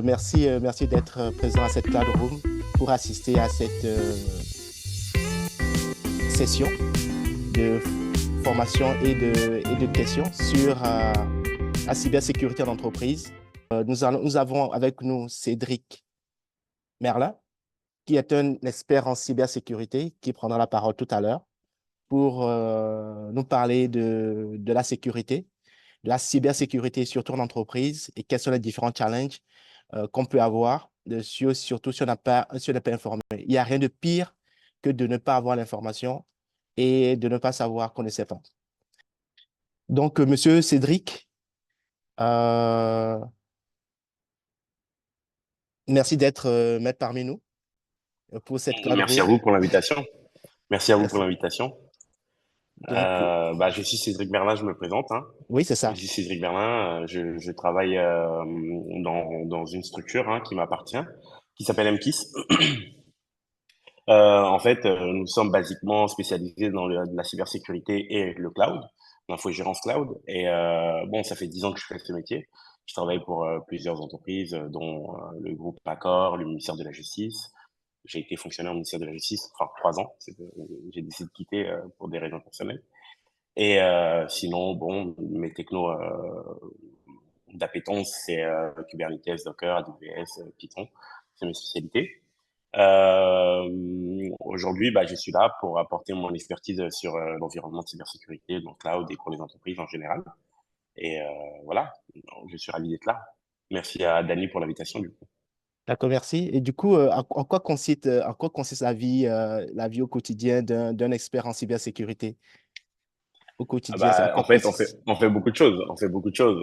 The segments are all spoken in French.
Merci d'être présent à cette Cloud Room pour assister à cette session de formation et de questions sur la cybersécurité en entreprise. Nous avons avec nous Cédric Merlin, qui est un expert en cybersécurité, qui prendra la parole tout à l'heure pour nous parler de la sécurité, de la cybersécurité, surtout en entreprise, et quels sont les différents challenges qu'on peut avoir dessus, surtout si on n'est pas informé. Il n'y a rien de pire que de ne pas avoir l'information et de ne pas savoir qu'on ne sait pas. Donc, Monsieur Cédric, merci d'être maître parmi nous pour cette cloud Merci à room. vous pour l'invitation. Merci à vous pour Merci. l'invitation. Donc, Je suis Cédric Merlin, je me présente, hein. oui, c'est Je ça. suis Cédric Merlin, je travaille dans une structure, hein, qui m'appartient, qui s'appelle MKIS. Nous sommes basiquement spécialisés dans la cybersécurité et le cloud, l'infogérance cloud. Et ça fait 10 ans que je fais ce métier. Je travaille pour plusieurs entreprises, dont le groupe Accor, le ministère de la Justice. J'ai été fonctionnaire au ministère de la Justice, enfin 3 ans. J'ai décidé de quitter pour des raisons personnelles. Et sinon, bon, mes technos d'appétence, c'est Kubernetes, Docker, AWS, Python. C'est mes spécialités. Aujourd'hui, je suis là pour apporter mon expertise sur l'environnement de cybersécurité, donc cloud et pour les entreprises en général. Et voilà, je suis ravi d'être là. Merci à Dani pour l'invitation, du coup. D'accord, merci. Et du coup, en quoi consiste la vie au quotidien d'un expert en cybersécurité? Au quotidien, en quoi En fait, consiste? on fait beaucoup de choses. On fait beaucoup de choses.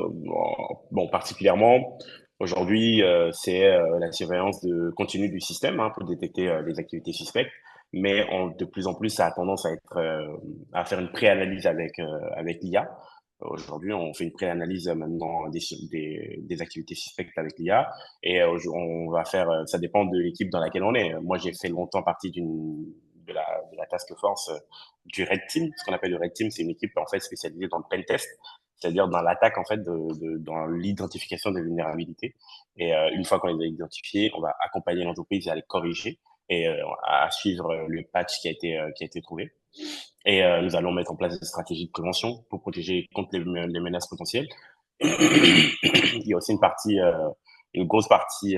Bon, particulièrement, aujourd'hui, c'est la surveillance continue du système, hein, pour détecter les activités suspectes. Mais de plus en plus, ça a tendance à faire une préanalyse avec l'IA. Aujourd'hui, on fait une préanalyse maintenant des activités suspectes avec l'IA. Et on va faire, ça dépend de l'équipe dans laquelle on est. Moi, j'ai fait longtemps partie de la task force du Red Team. Ce qu'on appelle le Red Team, c'est une équipe en fait spécialisée dans le pen test, c'est-à-dire dans l'attaque en fait dans l'identification des vulnérabilités. Et une fois qu'on les a identifiées, on va accompagner l'entreprise à les corriger et à suivre le patch qui a été trouvé. Et nous allons mettre en place des stratégies de prévention pour protéger contre les menaces potentielles. Il y a aussi une grosse partie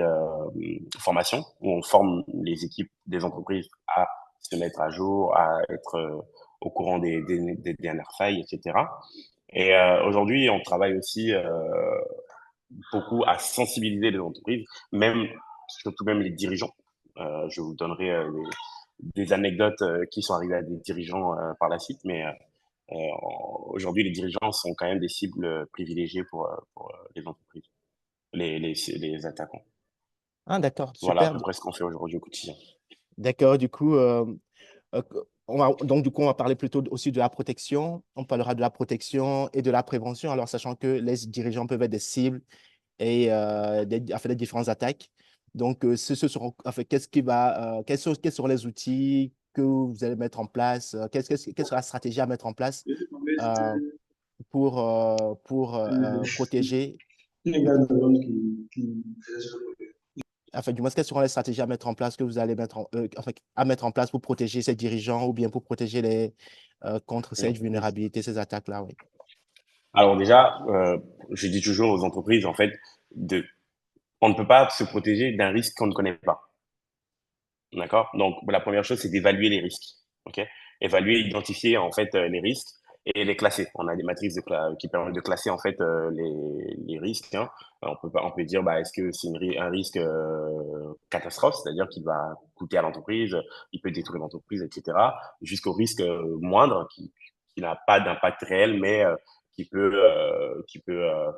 formation où on forme les équipes des entreprises à se mettre à jour, à être au courant des dernières failles, etc. Et aujourd'hui, on travaille aussi beaucoup à sensibiliser les entreprises, surtout même les dirigeants. Je vous donnerai des anecdotes qui sont arrivées à des dirigeants par la suite, mais aujourd'hui, les dirigeants sont quand même des cibles privilégiées pour les entreprises, les attaquants. Ah, d'accord, Voilà à super. peu près ce qu'on fait aujourd'hui au quotidien. D'accord, du coup, euh, on va parler plutôt aussi de la protection. On parlera de la protection et de la prévention, alors sachant que les dirigeants peuvent être des cibles et enfin, des différentes attaques. Donc, ce seront, enfin, quels seront les outils que vous allez mettre en place? Quelle sera la stratégie à mettre en place euh, pour protéger, ou pour, enfin, du moins, quelles seront les stratégies à mettre en place que vous allez enfin, à mettre en place pour protéger ces dirigeants ou bien pour protéger contre ces vulnérabilités, ces attaques-là, oui. Alors déjà, je dis toujours aux entreprises, en fait, on ne peut pas se protéger d'un risque qu'on ne connaît pas. D'accord? Donc, la première chose, c'est d'évaluer les risques. OK? Évaluer, identifier, en fait, les risques et les classer. On a des matrices qui permettent de classer, en fait, les risques, hein. On peut dire, est-ce que c'est un risque catastrophe, c'est-à-dire qu'il va coûter à l'entreprise, il peut détruire l'entreprise, etc., jusqu'au risque moindre qui n'a pas d'impact réel, mais qui peut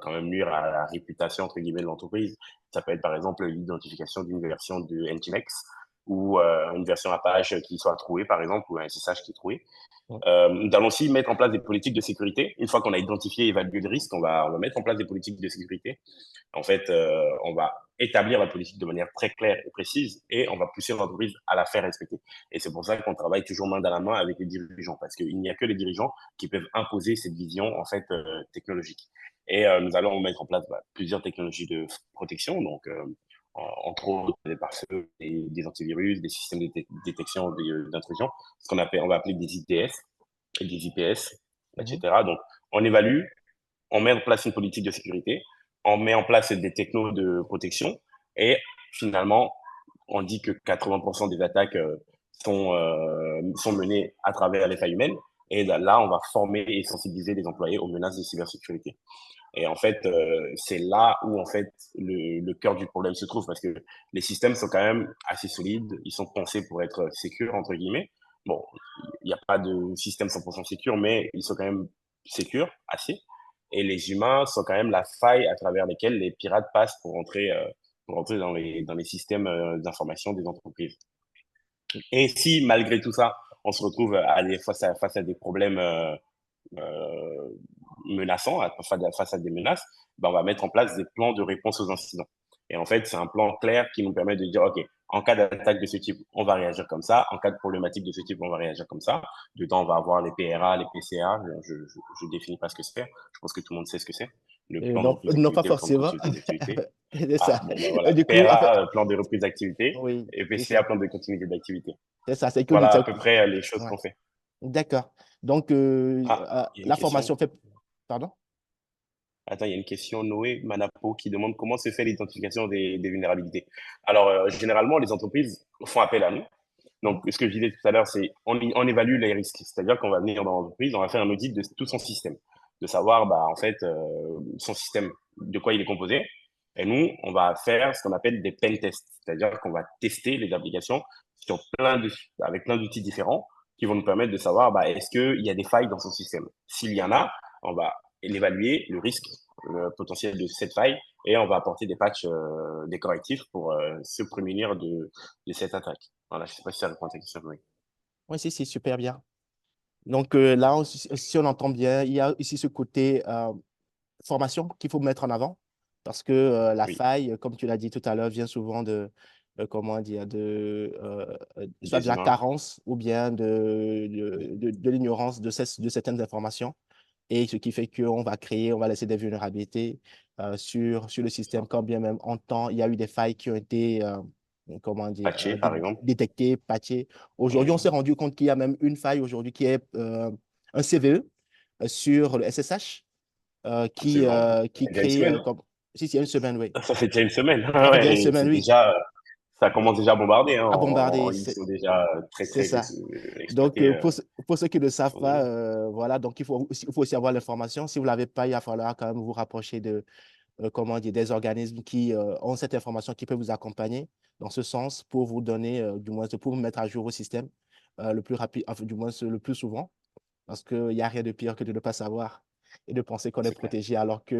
quand même nuire à la réputation, entre guillemets, de l'entreprise. Ça peut être, par exemple, l'identification d'une version de Nginx ou une version Apache qui soit trouée, par exemple, ou un SSH qui est trouvé. Nous allons aussi mettre en place des politiques de sécurité. Une fois qu'on a identifié et évalué le risque, on va mettre en place des politiques de sécurité. En fait, on va établir la politique de manière très claire et précise et on va pousser l'entreprise à la faire respecter. Et c'est pour ça qu'on travaille toujours main dans la main avec les dirigeants parce qu'il n'y a que les dirigeants qui peuvent imposer cette vision en fait technologique. Et nous allons mettre en place plusieurs technologies de protection, donc entre autres des pare-feux, des antivirus, des systèmes de détection d'intrusion, ce qu'on appelle, on va appeler des ITS et des IPS, Mhm. etc. Donc, on évalue, on met en place une politique de sécurité, on met en place des technos de protection et finalement, on dit que 80% des attaques sont menées à travers les failles humaines. Et là, on va former et sensibiliser les employés aux menaces de cybersécurité. Et en fait, c'est là où en fait le cœur du problème se trouve parce que les systèmes sont quand même assez solides, ils sont pensés pour être sécures entre guillemets. Bon, il n'y a pas de système 100% sécure, mais ils sont quand même sécures assez. Et les humains sont quand même la faille à travers lesquelles les pirates passent pour entrer dans les systèmes d'information des entreprises. Et si malgré tout ça, on se retrouve face à des problèmes euh, menaçants, face à des menaces, ben, on va mettre en place des plans de réponse aux incidents. Et en fait, c'est un plan clair qui nous permet de dire, OK, en cas d'attaque de ce type, on va réagir comme ça. En cas de problématique de ce type, on va réagir comme ça. Dedans, on va avoir les PRA, les PCA. Je définis pas ce que c'est. Je pense que tout le monde sait ce que c'est. Le plan de Non, reprise non, pas d'activité, le plan de forcément. continuité d'activité. C'est Ah, ça. bon, ben voilà. Du coup, en fait, PRA, plan de reprise d'activité. oui, Et c'est ça. PCA, plan de continuité d'activité. C'est ça, c'est que Voilà à peu près les choses ouais. qu'on fait. D'accord. Donc, Ah, il y a une la question. formation fait. Pardon? Attends, il y a une question, Noé Manapo, qui demande comment se fait l'identification des vulnérabilités. Alors, généralement, les entreprises font appel à nous. Donc, Mhm. ce que je disais tout à l'heure, c'est on évalue les risques. C'est-à-dire qu'on va venir dans l'entreprise, on va faire un audit de tout son système, de savoir, bah, en fait, son système, de quoi il est composé. Et nous, on va faire ce qu'on appelle des pen tests. C'est-à-dire qu'on va tester les applications sur avec plein d'outils différents qui vont nous permettre de savoir, bah, est-ce qu'il y a des failles dans son système. S'il y en a, on va l'évaluer, le risque le potentiel de cette faille, et on va apporter des patchs, des correctifs pour se prémunir de cette attaque. Voilà, je ne sais pas si ça répond à ta question, oui. Oui, si, si, super bien. Donc là, si on entend bien, il y a ici ce côté formation qu'il faut mettre en avant parce que la Oui, faille, comme tu l'as dit tout à l'heure, vient souvent de, comment dire, soit de des la humains. carence ou bien de l'ignorance de certaines informations. Et ce qui fait qu'on va créer, on va laisser des vulnérabilités sur le système, Ça. quand bien même en temps, il y a eu des failles qui ont été, comment dire, Patché, par exemple. détectées, patchées. Aujourd'hui, on s'est Mhm. rendu compte qu'il y a même une faille aujourd'hui qui est un CVE sur le SSH Absolument. qui Il y a une crée semaine. comme. Si, c'est une semaine, oui. Ça fait déjà une semaine. Ça fait déjà une Ouais, et semaine, c'est oui. déjà, ça Euh, commence déjà à bombarder. Hein. À bombarder, Ils sont déjà très, c'est très ça. Donc, exploités pour ceux qui ne savent sur nos pas, données. voilà, donc il faut aussi avoir l'information. Si vous ne l'avez pas, il va falloir quand même vous rapprocher de, comment dire, des organismes qui ont cette information, qui peuvent vous accompagner dans ce sens pour vous donner, du moins, pour vous mettre à jour au système le plus rapide, enfin, du moins le plus souvent, parce qu'il n'y a rien de pire que de ne pas savoir et de penser qu'on est C'est clair. protégé alors que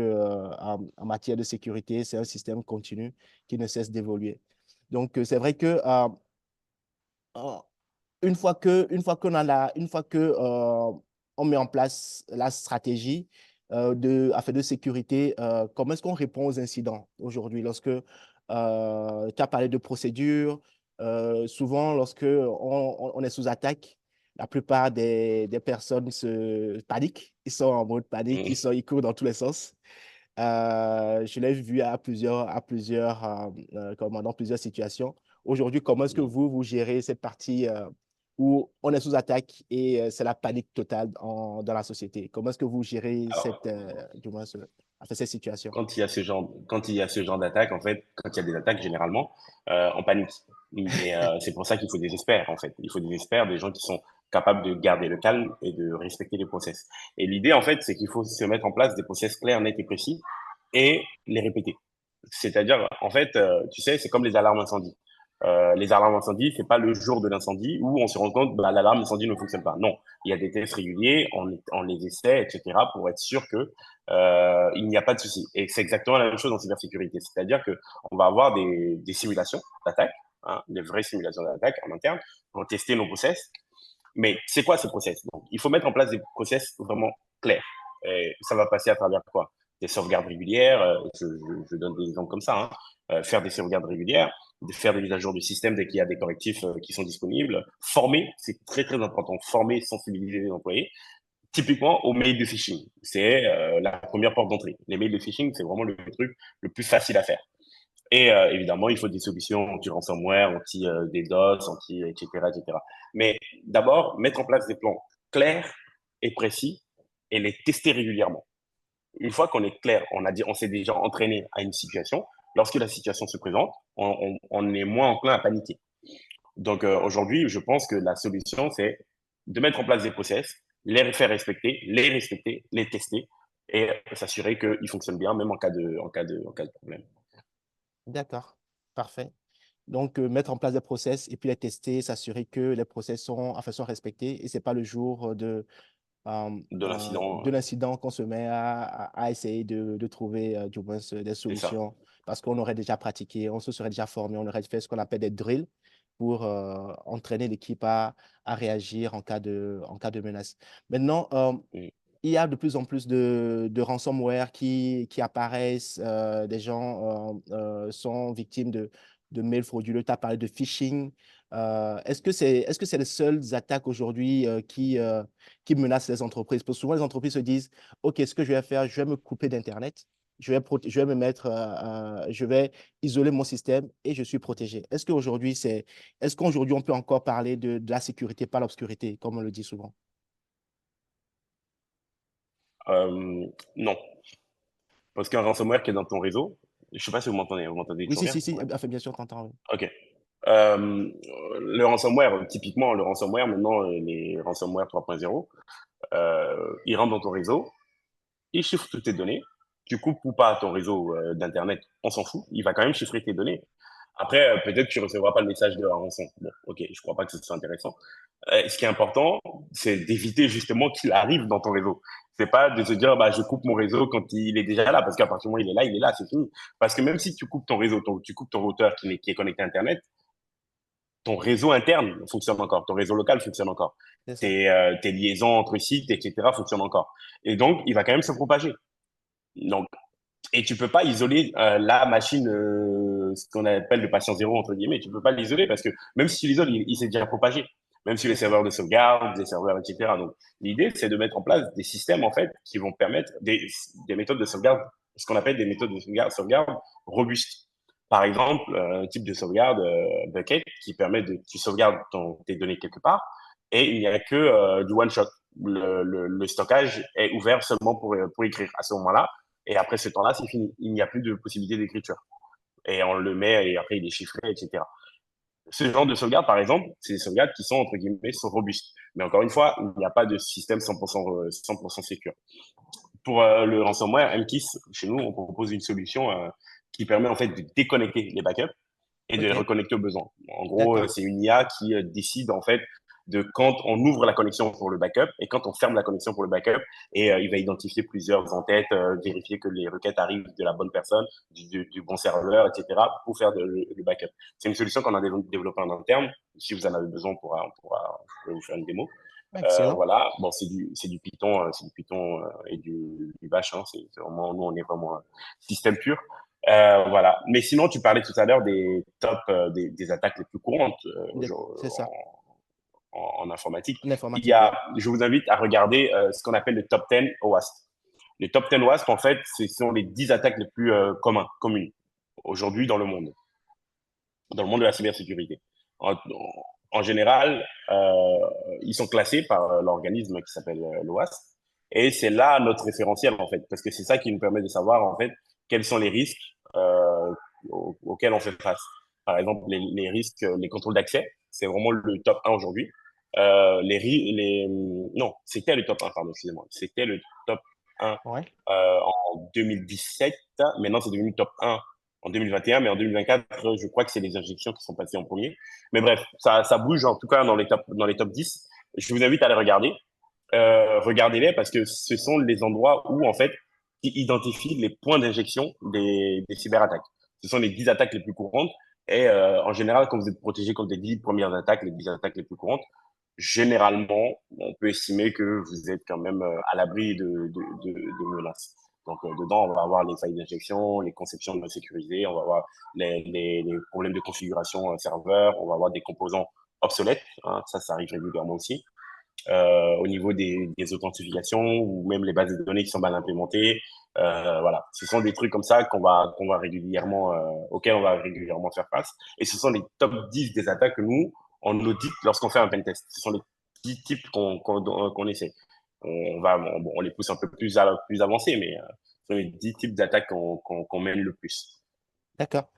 en matière de sécurité, c'est un système continu qui ne cesse d'évoluer. Donc, c'est vrai que euh, une fois que on met en place la stratégie afin de sécurité, comment est-ce qu'on répond aux incidents aujourd'hui lorsque tu as parlé de procédures, souvent lorsque on est sous attaque, la plupart des personnes se paniquent, ils sont en mode panique, Mhm. ils courent dans tous les sens. Je l'ai vu dans plusieurs situations. Aujourd'hui, comment est-ce que Mhm. vous gérez cette partie où on est sous attaque et c'est la panique totale dans la société? Comment est-ce que vous gérez Alors, du moins, enfin, cette situation? quand il y a ce genre d'attaque, en fait, quand il y a des attaques, généralement, on panique. Mais c'est pour ça qu'il faut des experts, en fait. Il faut des experts, des gens qui sont capables de garder le calme et de respecter les process. Et l'idée, en fait, c'est qu'il faut se mettre en place des process clairs, nets et précis et les répéter. C'est-à-dire, en fait, tu sais, c'est comme les alarmes incendie. Les alarmes incendie, c'est pas le jour de l'incendie où on se rend compte, bah, l'alarme incendie ne fonctionne pas. Non, il y a des tests réguliers, on les essaie, etc., pour être sûr que il n'y a pas de souci. Et c'est exactement la même chose en cybersécurité. C'est-à-dire que on va avoir des simulations d'attaque, hein, des vraies simulations d'attaque en interne pour tester nos process. Mais c'est quoi ces process? Donc, il faut mettre en place des process vraiment clairs. Et ça va passer à travers quoi? Des sauvegardes régulières. Je donne des exemples comme ça. Hein. faire des sauvegardes régulières, de faire des mises à jour du système dès qu'il y a des correctifs qui sont disponibles. Former, c'est très très important. Former, sensibiliser les employés. Typiquement, au mail de phishing, c'est la première porte d'entrée. Les mails de phishing, c'est vraiment le truc le plus facile à faire. Et évidemment, il faut des solutions anti-ransomware, anti-DDoS, etc., etc. Mais d'abord, mettre en place des plans clairs et précis et les tester régulièrement. Une fois qu'on est clair, on s'est déjà entraîné à une situation. Lorsque la situation se présente, on est moins enclin à paniquer. Donc aujourd'hui, je pense que la solution, c'est de mettre en place des process, les faire respecter, les tester et s'assurer qu'ils fonctionnent bien, même en cas de problème. D'accord, parfait. Donc, mettre en place des process et puis les tester, s'assurer que les process sont respectés et c'est pas le jour De de l'incident, l'incident qu'on se met à essayer de trouver du moins des c'est ça. solutions parce qu'on aurait déjà pratiqué, on se serait déjà formé, on aurait fait ce qu'on appelle des drills pour entraîner l'équipe à réagir en cas de menace. Maintenant, Mm. il y a de plus en plus de ransomware qui apparaissent. Des gens sont victimes de mails frauduleux. Tu as parlé de phishing. Est-ce que c'est les seules attaques aujourd'hui qui menacent les entreprises? Parce que souvent, les entreprises se disent, OK, ce que je vais faire, je vais me couper d'Internet. Je vais me mettre, je vais isoler mon système et je suis protégé. Est-ce qu'aujourd'hui, on peut encore parler de la sécurité par l'obscurité, comme on le dit souvent? Non, parce qu'un ransomware qui est dans ton réseau, je sais pas si vous m'entendez Oui, toujours si, bien? si, si, Ouais. enfin, bien sûr, t'entends. Oui. Ok. Euh, le ransomware, typiquement, le ransomware, maintenant, les ransomware 3.0, ils rentrent dans ton réseau, ils chiffrent toutes tes données. Tu coupes ou pas ton réseau d'Internet, on s'en fout. Il va quand même chiffrer tes données. Après, peut-être que tu recevras pas le message de la rançon. Bon, ok, je crois pas que ce soit intéressant. Ce qui est important, c'est d'éviter justement qu'il arrive dans ton réseau. C'est pas de se dire, bah, je coupe mon réseau quand il est déjà là, parce qu'à partir du moment où il est là, c'est fini. Parce que même si tu coupes ton réseau, tu coupes ton routeur qui est connecté à Internet, ton réseau interne fonctionne encore, ton réseau local fonctionne encore, C'est ça. tes liaisons entre sites, etc. fonctionnent encore. Et donc, il va quand même se propager. Donc, et tu peux pas isoler la machine, ce qu'on appelle le patient zéro, entre guillemets, tu peux pas l'isoler parce que même si tu l'isoles, il s'est déjà propagé. Même sur les C'est ça. serveurs de sauvegarde, des serveurs, etc. Donc, l'idée, c'est de mettre en place des systèmes, en fait, qui vont permettre des méthodes de sauvegarde, ce qu'on appelle des méthodes de sauvegarde robustes. Par exemple, un type de sauvegarde bucket qui permet tu sauvegardes tes données quelque part et il n'y a que du one shot. Le stockage est ouvert seulement pour écrire. À ce moment-là, et après ce temps-là, c'est fini. Il n'y a plus de possibilité d'écriture. Et on le met, et après il est chiffré, etc. Ce genre de sauvegarde, par exemple, c'est des sauvegardes qui sont, entre guillemets, sont robustes. Mais encore une fois, il n'y a pas de système 100%, 100% sécure. Pour le ransomware, MKIS, chez nous, on propose une solution qui permet en fait de déconnecter les backups et de les OK, reconnecter aux besoins. En gros, d'accord. c'est une IA qui décide en fait de quand on ouvre la connexion pour le backup et quand on ferme la connexion pour le backup. Et il va identifier plusieurs en-têtes, vérifier que les requêtes arrivent de la bonne personne, du bon serveur, etc. pour faire le backup. C'est une solution qu'on a développée en interne. Si vous en avez besoin, je vais vous faire une démo. Excellent. Voilà, bon, c'est du Python et du Bash. Hein. C'est vraiment, nous, on est vraiment système pur. Voilà. Mais sinon, tu parlais tout à l'heure des top, des attaques les plus courantes C'est ça. en informatique. En informatique, oui. Je vous invite à regarder ce qu'on appelle le top 10 OWASP. Les top 10 OWASP, en fait, ce sont les 10 attaques les plus communes aujourd'hui dans le monde de la cybersécurité. En, en général, ils sont classés par l'organisme qui s'appelle l'OASP. Et c'est là notre référentiel, en fait, parce que c'est ça qui nous permet de savoir, en fait, quels sont les risques auxquels on fait face. Par exemple, les risques, les contrôles d'accès, c'est vraiment le top 1 aujourd'hui. Non, c'était le top 1, pardon, excusez-moi. C'était le top 1 Ouais. en 2017. Maintenant, c'est devenu top 1 en 2021, mais en 2024, je crois que c'est les injections qui sont passées en premier. Mais bref, ça bouge en tout cas dans les top 10. Je vous invite à les regarder. Regardez-les parce que ce sont les endroits où, en fait, qui identifient les points d'injection des cyberattaques. Ce sont les 10 attaques les plus courantes. Et en général, quand vous êtes protégé contre les 10 premières attaques, les 10 attaques les plus courantes, généralement, on peut estimer que vous êtes quand même à l'abri de menaces. Donc, dedans, on va avoir les failles d'injection, les conceptions non sécurisées, on va avoir les problèmes de configuration serveur, on va avoir des composants obsolètes, hein, ça arrive régulièrement aussi. Au niveau des authentifications ou même les bases de données qui sont mal implémentées. Voilà, ce sont des trucs comme ça qu'on va régulièrement, auxquels on va régulièrement faire face. Et ce sont les top 10 des attaques que nous, on audite lorsqu'on fait un pen test. Ce sont les 10 types qu'on essaie. On les pousse un peu plus avancés, mais ce sont les 10 types d'attaques qu'on mène le plus. D'accord.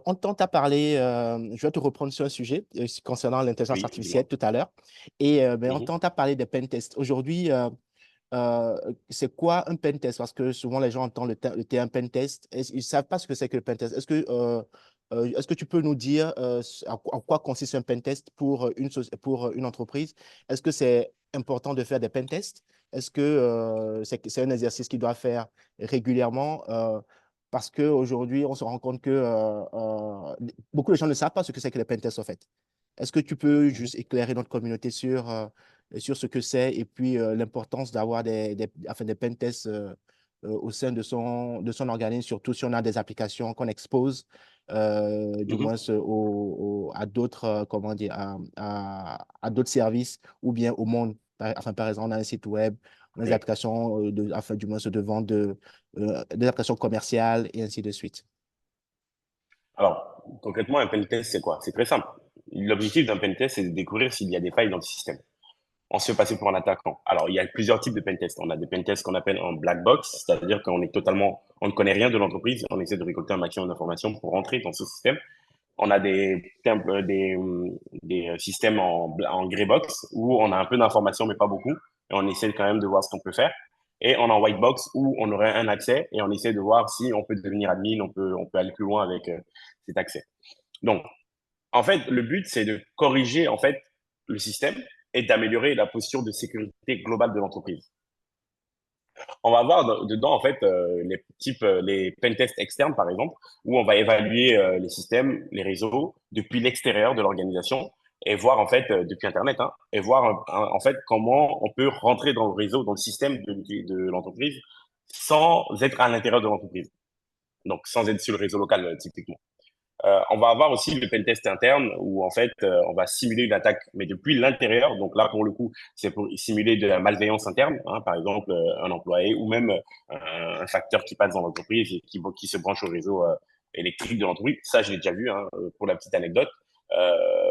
On t'a parlé, je vais te reprendre sur un sujet concernant l'intelligence Oui, artificielle dis-moi. tout à l'heure. Et ben, on Mhm. t'a parlé des pen tests. Aujourd'hui, c'est quoi un pen test? Parce que souvent, les gens entendent le terme pen test. Ils ne savent pas ce que c'est que le pen test. Est-ce que tu peux nous dire en quoi consiste un pen test pour pour une entreprise? Est-ce que c'est important de faire des pen tests? Est-ce que c'est un exercice qu'il doit faire régulièrement? Parce qu'aujourd'hui, on se rend compte que beaucoup de gens ne savent pas ce que c'est que les pen tests, en fait. Est-ce que tu peux Mhm. juste éclairer notre communauté sur ce que c'est et puis l'importance d'avoir enfin, des pen tests au sein de son organisme, surtout si on a des applications qu'on expose, du Mhm. moins à d'autres, comment dire, à d'autres services ou bien au monde. Enfin, par exemple, on a un site web, on a des Oui. applications, enfin, du moins, de vente des applications commerciales et ainsi de suite. Alors, concrètement, un pen test, c'est quoi? C'est très simple. L'objectif d'un pen test, c'est de découvrir s'il y a des failles dans le système. On se fait passer pour un attaquant. Alors, il y a plusieurs types de pen tests. On a des pen tests qu'on appelle en black box, c'est-à-dire on ne connaît rien de l'entreprise, on essaie de récolter un maximum d'informations pour rentrer dans ce système. On a des systèmes en grey box où on a un peu d'informations, mais pas beaucoup, et on essaie quand même de voir ce qu'on peut faire. Et on a en white box où on aurait un accès et on essaie de voir si on peut devenir admin, on peut aller plus loin avec cet accès. Donc, en fait, le but, c'est de corriger en fait le système et d'améliorer la posture de sécurité globale de l'entreprise. On va avoir dedans en fait les pen tests externes par exemple, où on va évaluer les systèmes, les réseaux depuis l'extérieur de l'organisation et voir en fait depuis Internet, hein, et voir en fait comment on peut rentrer dans le réseau, dans le système de l'entreprise sans être à l'intérieur de l'entreprise. Donc sans être sur le réseau local typiquement. On va avoir aussi le pentest interne où en fait on va simuler une attaque mais depuis l'intérieur. Donc là pour le coup c'est pour simuler de la malveillance interne, hein, par exemple un employé ou même un facteur qui passe dans l'entreprise et qui se branche au réseau électrique de l'entreprise. Ça je l'ai déjà vu, hein, pour la petite anecdote.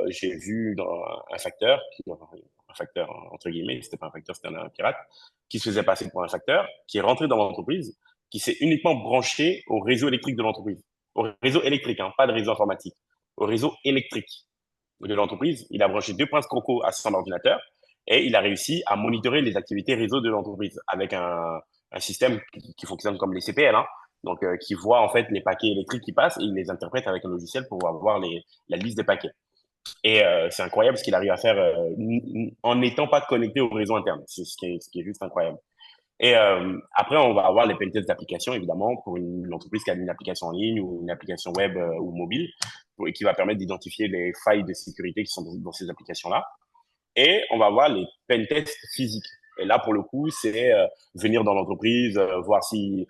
J'ai vu dans un facteur entre guillemets, c'était pas un facteur, c'était un pirate qui se faisait passer pour un facteur, qui est rentré dans l'entreprise, qui s'est uniquement branché au réseau électrique de l'entreprise, au réseau électrique, hein, pas de réseau informatique, au réseau électrique de l'entreprise. Il a branché deux pinces Croco à son ordinateur et il a réussi à monitorer les activités réseau de l'entreprise avec un système qui fonctionne comme les CPL, hein, donc qui voit en fait les paquets électriques qui passent et il les interprète avec un logiciel pour avoir la liste des paquets. Et c'est incroyable ce qu'il arrive à faire en n'étant pas connecté au réseau interne. C'est ce qui est juste incroyable. Et après, on va avoir les pentests d'application, évidemment, pour une entreprise qui a une application en ligne ou une application web ou mobile, et qui va permettre d'identifier les failles de sécurité qui sont dans ces applications-là. Et on va avoir les pentests physiques. Et là, pour le coup, c'est venir dans l'entreprise, voir si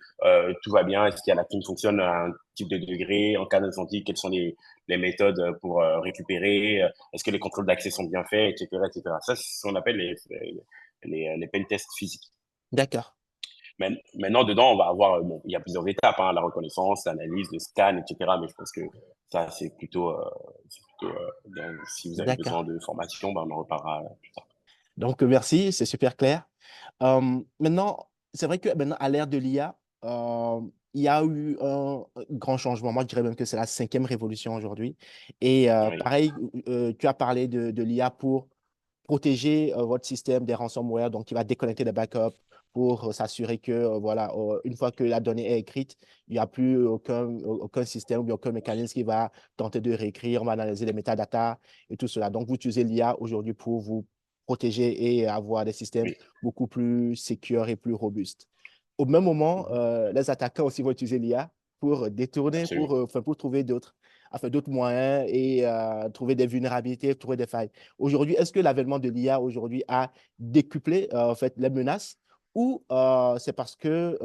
tout va bien, est-ce qu'il y a la clim fonctionne à un type de degré, en cas d'incendie, quelles sont les méthodes pour récupérer, est-ce que les contrôles d'accès sont bien faits, etc., etc. Ça, c'est ce qu'on appelle les pentests physiques. D'accord. Maintenant, dedans, on va avoir, bon, il y a plusieurs étapes, hein, la reconnaissance, l'analyse, le scan, etc. Mais je pense que ça, si vous avez D'accord. besoin de formation, ben, on en reparlera plus tard. Donc, merci, c'est super clair. Maintenant, c'est vrai que maintenant, à l'ère de l'IA, il y a eu un grand changement. Moi, je dirais même que c'est la cinquième révolution aujourd'hui. Et Oui, pareil, tu as parlé de l'IA pour protéger votre système des ransomware, donc il va déconnecter les backups pour s'assurer que, voilà, une fois que la donnée est écrite, il n'y a plus aucun système ou bien aucun mécanisme qui va tenter de réécrire, on va analyser les métadatas et tout cela. Donc, vous utilisez l'IA aujourd'hui pour vous protéger et avoir des systèmes oui. beaucoup plus sécures et plus robustes. Au même moment, Mhm. les attaquants aussi vont utiliser l'IA pour détourner, Absolument. enfin, pour trouver d'autres moyens et trouver des vulnérabilités, trouver des failles. Aujourd'hui, est-ce que l'avènement de l'IA aujourd'hui a décuplé en fait les menaces ou c'est parce que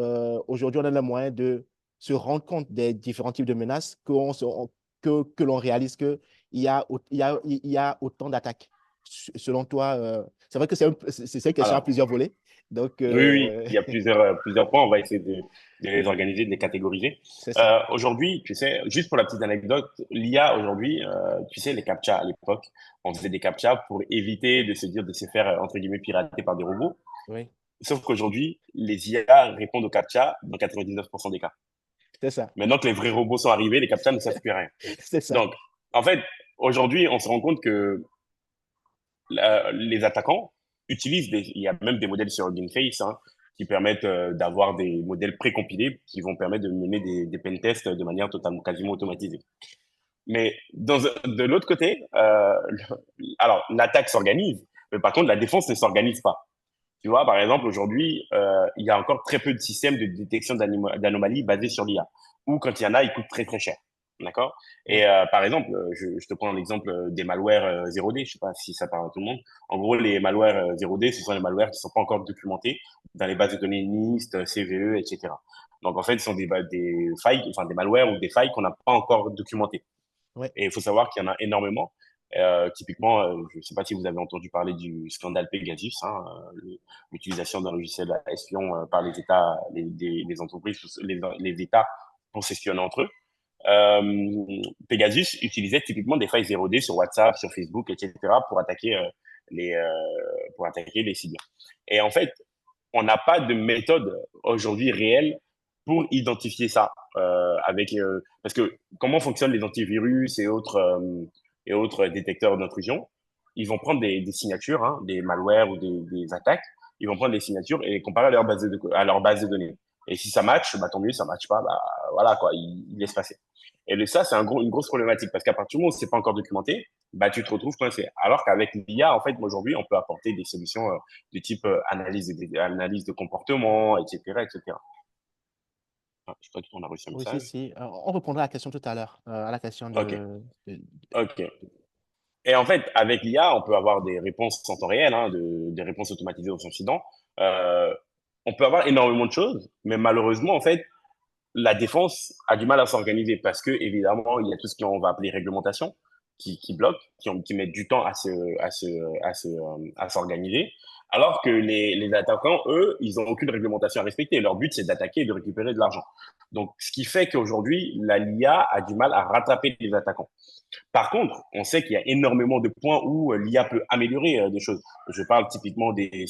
aujourd'hui, on a le moyen de se rendre compte des différents types de menaces que l'on réalise qu'il y a, il y a autant d'attaques. Selon toi, c'est vrai que c'est une question à Alors, plusieurs volets. Donc, oui, oui, il y a plusieurs points. On va essayer de les organiser, de les catégoriser. c'est ça. Aujourd'hui, tu sais, juste pour la petite anecdote, l'IA aujourd'hui, tu sais, les CAPTCHA à l'époque, on faisait des CAPTCHA pour éviter de se dire de se faire, entre guillemets, pirater par des robots. Oui, Sauf qu'aujourd'hui, les IA répondent aux CAPTCHA dans 99% des cas. c'est ça. Maintenant que les vrais robots sont arrivés, les CAPTCHA ne servent plus à rien. C'est ça. Donc, en fait, aujourd'hui, on se rend compte que les attaquants utilisent il y a même des modèles sur Hugging Face hein, qui permettent d'avoir des modèles précompilés qui vont permettre de mener des pen tests de manière totalement, quasiment automatisée. Mais de l'autre côté, alors l'attaque s'organise, mais par contre la défense ne s'organise pas. Tu vois, par exemple, aujourd'hui, il y a encore très peu de systèmes de détection d'anomalies basés sur l'IA. Ou quand il y en a, ils coûtent très très cher. D'accord. Oui, Et par exemple, je te prends l'exemple des malwares 0D. Je sais pas si ça parle à tout le monde. En gros, les malwares 0D, ce sont les malwares qui sont pas encore documentés dans les bases de données NIST, CVE, etc. Donc en fait, ce sont des failles, enfin des malwares ou des failles qu'on n'a pas encore documentées. oui, Et il faut savoir qu'il y en a énormément. Typiquement, je ne sais pas si vous avez entendu parler du scandale Pegasus, hein, l'utilisation d'un logiciel espion par les États, les entreprises, les États pour s'espionner entre eux. Pegasus utilisait typiquement des failles 0D sur WhatsApp, sur Facebook, etc. Les, euh, pour attaquer les cibles. Et en fait, on n'a pas de méthode aujourd'hui réelle pour identifier ça parce que comment fonctionnent les antivirus et autres détecteurs d'intrusion. Ils vont prendre des signatures, hein, des malwares ou des attaques. Ils vont prendre des signatures et les comparer à leur base de données. Et si ça match, bah, tant mieux. Ça match pas, bah, voilà quoi, ils laissent passer. Et ça, c'est une grosse problématique parce qu'à partir du moment où c'est pas encore documenté, bah, tu te retrouves coincé. Alors qu'avec l'IA, en fait, aujourd'hui, on peut apporter des solutions de type analyse de comportement, etc., etc. Ah, je crois qu'on a reçu un oui, si, message. si. On reprendra la question tout à l'heure, à la question Ok, ok. Et en fait, avec l'IA, on peut avoir des réponses en temps réel, hein, des réponses automatisées aux incidents. Euh, on peut avoir énormément de choses, mais malheureusement, en fait, la défense a du mal à s'organiser parce que, évidemment, il y a tout ce qu'on va appeler réglementation qui bloque, qui met du temps à s'organiser. Alors que les attaquants, eux, ils n'ont aucune réglementation à respecter. Leur but, c'est d'attaquer et de récupérer de l'argent. Donc, ce qui fait qu'aujourd'hui, l'IA a du mal à rattraper les attaquants. Par contre, on sait qu'il y a énormément de points où l'IA peut améliorer des choses. Je parle typiquement des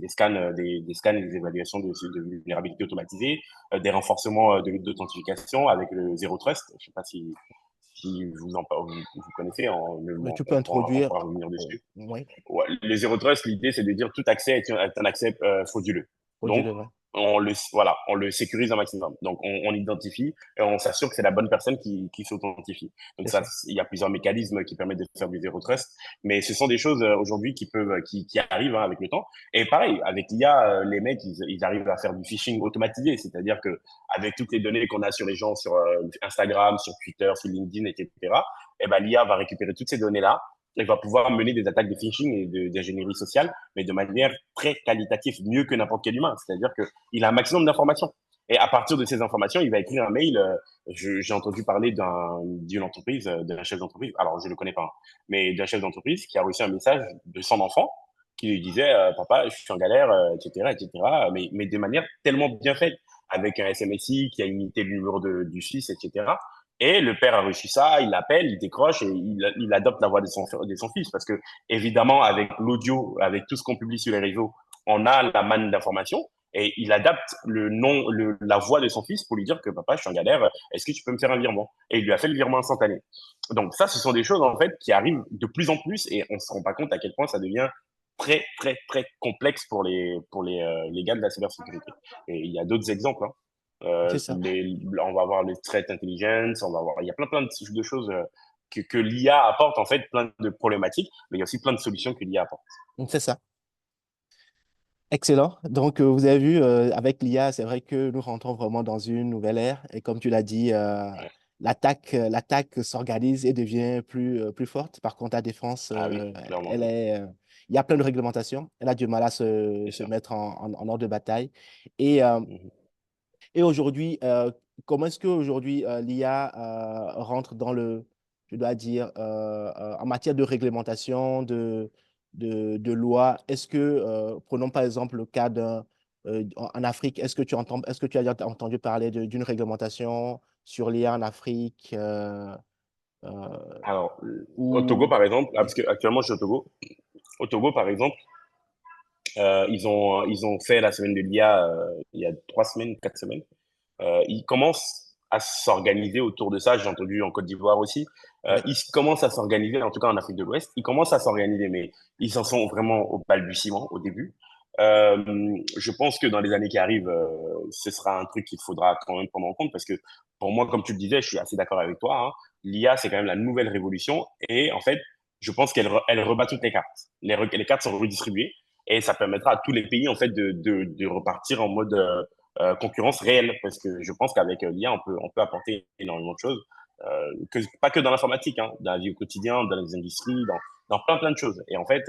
scans, des scans et des évaluations de vulnérabilité automatisées, des renforcements d'authentification avec le Zero Trust. Je ne sais pas si vous connaissez, mais Mais bon, tu peux on introduire. pourra revenir dessus. Oui, Ouais, le Zero Trust, l'idée, c'est de dire tout accès est un accès frauduleux. Donc, frauduleux, ouais. on le sécurise un maximum. Donc, on identifie et on s'assure que c'est la bonne personne qui s'authentifie. Donc, C'est ça, ça. il y a plusieurs mécanismes qui permettent de faire du Zero Trust. Mais ce sont des choses aujourd'hui qui arrivent hein, avec le temps. Et pareil, avec l'IA, les mecs, ils arrivent à faire du phishing automatisé. C'est-à-dire que avec toutes les données qu'on a sur les gens, sur Instagram, sur Twitter, sur LinkedIn, etc., eh ben, l'IA va récupérer toutes ces données-là il va pouvoir mener des attaques de phishing et d'ingénierie sociale, mais de manière très qualitative, mieux que n'importe quel humain. C'est-à-dire qu'il a un maximum d'informations. Et à partir de ces informations, il va écrire un mail. J'ai entendu parler d'une entreprise, d'un chef d'entreprise. Alors, je ne le connais pas, hein, mais d'un chef d'entreprise qui a reçu un message de son enfant qui lui disait Papa, je suis en galère, etc., etc., mais de manière tellement bien faite, avec un SMSI qui a imité le numéro du fils, etc. Et le père a reçu ça, il l'appelle, il décroche et il adopte la voix de son fils parce que, évidemment, avec l'audio, avec tout ce qu'on publie sur les réseaux, on a la manne d'informations et il adapte la voix de son fils pour lui dire que papa, je suis en galère, est-ce que tu peux me faire un virement? Et il lui a fait le virement instantané. Donc ça, ce sont des choses en fait qui arrivent de plus en plus et on se rend pas compte à quel point ça devient très très très complexe pour les gars de la cybersécurité. Et il y a d'autres exemples. Hein. C'est ça. On va avoir le threat intelligence, il y a plein de choses que l'IA apporte en fait, plein de problématiques, mais il y a aussi plein de solutions que l'IA apporte. C'est ça. Excellent. Donc, vous avez vu, avec l'IA, c'est vrai que nous rentrons vraiment dans une nouvelle ère. Et comme tu l'as dit, l'attaque s'organise et devient plus forte. Par contre, la défense, Ah oui, clairement. elle est, il y a plein de réglementations. Elle a du mal à c'est se ça. mettre en ordre de bataille. Et, euh, Mhm. et aujourd'hui, comment est-ce qu'aujourd'hui l'IA rentre dans je dois dire, en matière de réglementation, de loi? Est-ce que, prenons par exemple le cas en Afrique, est-ce que tu as déjà entendu parler d'une réglementation sur l'IA en Afrique Alors, au Togo, ou... par exemple, Oui, parce que actuellement je suis au Togo. Au Togo, par exemple, ils ont fait la semaine de l'IA il y a 3 semaines, 4 semaines. Ils commencent à s'organiser autour de ça. J'ai entendu en Côte d'Ivoire aussi. oui, Ils commencent à s'organiser, en tout cas en Afrique de l'Ouest. Ils commencent à s'organiser, mais ils en sont vraiment au balbutiement au début. Je pense que dans les années qui arrivent, ce sera un truc qu'il faudra quand même prendre en compte parce que pour moi, comme tu le disais, je suis assez d'accord avec toi, hein, l'IA, c'est quand même la nouvelle révolution et en fait, je pense elle rebat toutes les cartes. Les cartes sont redistribuées et ça permettra à tous les pays en fait de repartir en mode concurrence réelle parce que je pense qu'avec l'IA, on peut apporter énormément de choses, pas que dans l'informatique, hein, dans la vie au quotidien, dans les industries, dans plein plein de choses. Et en fait,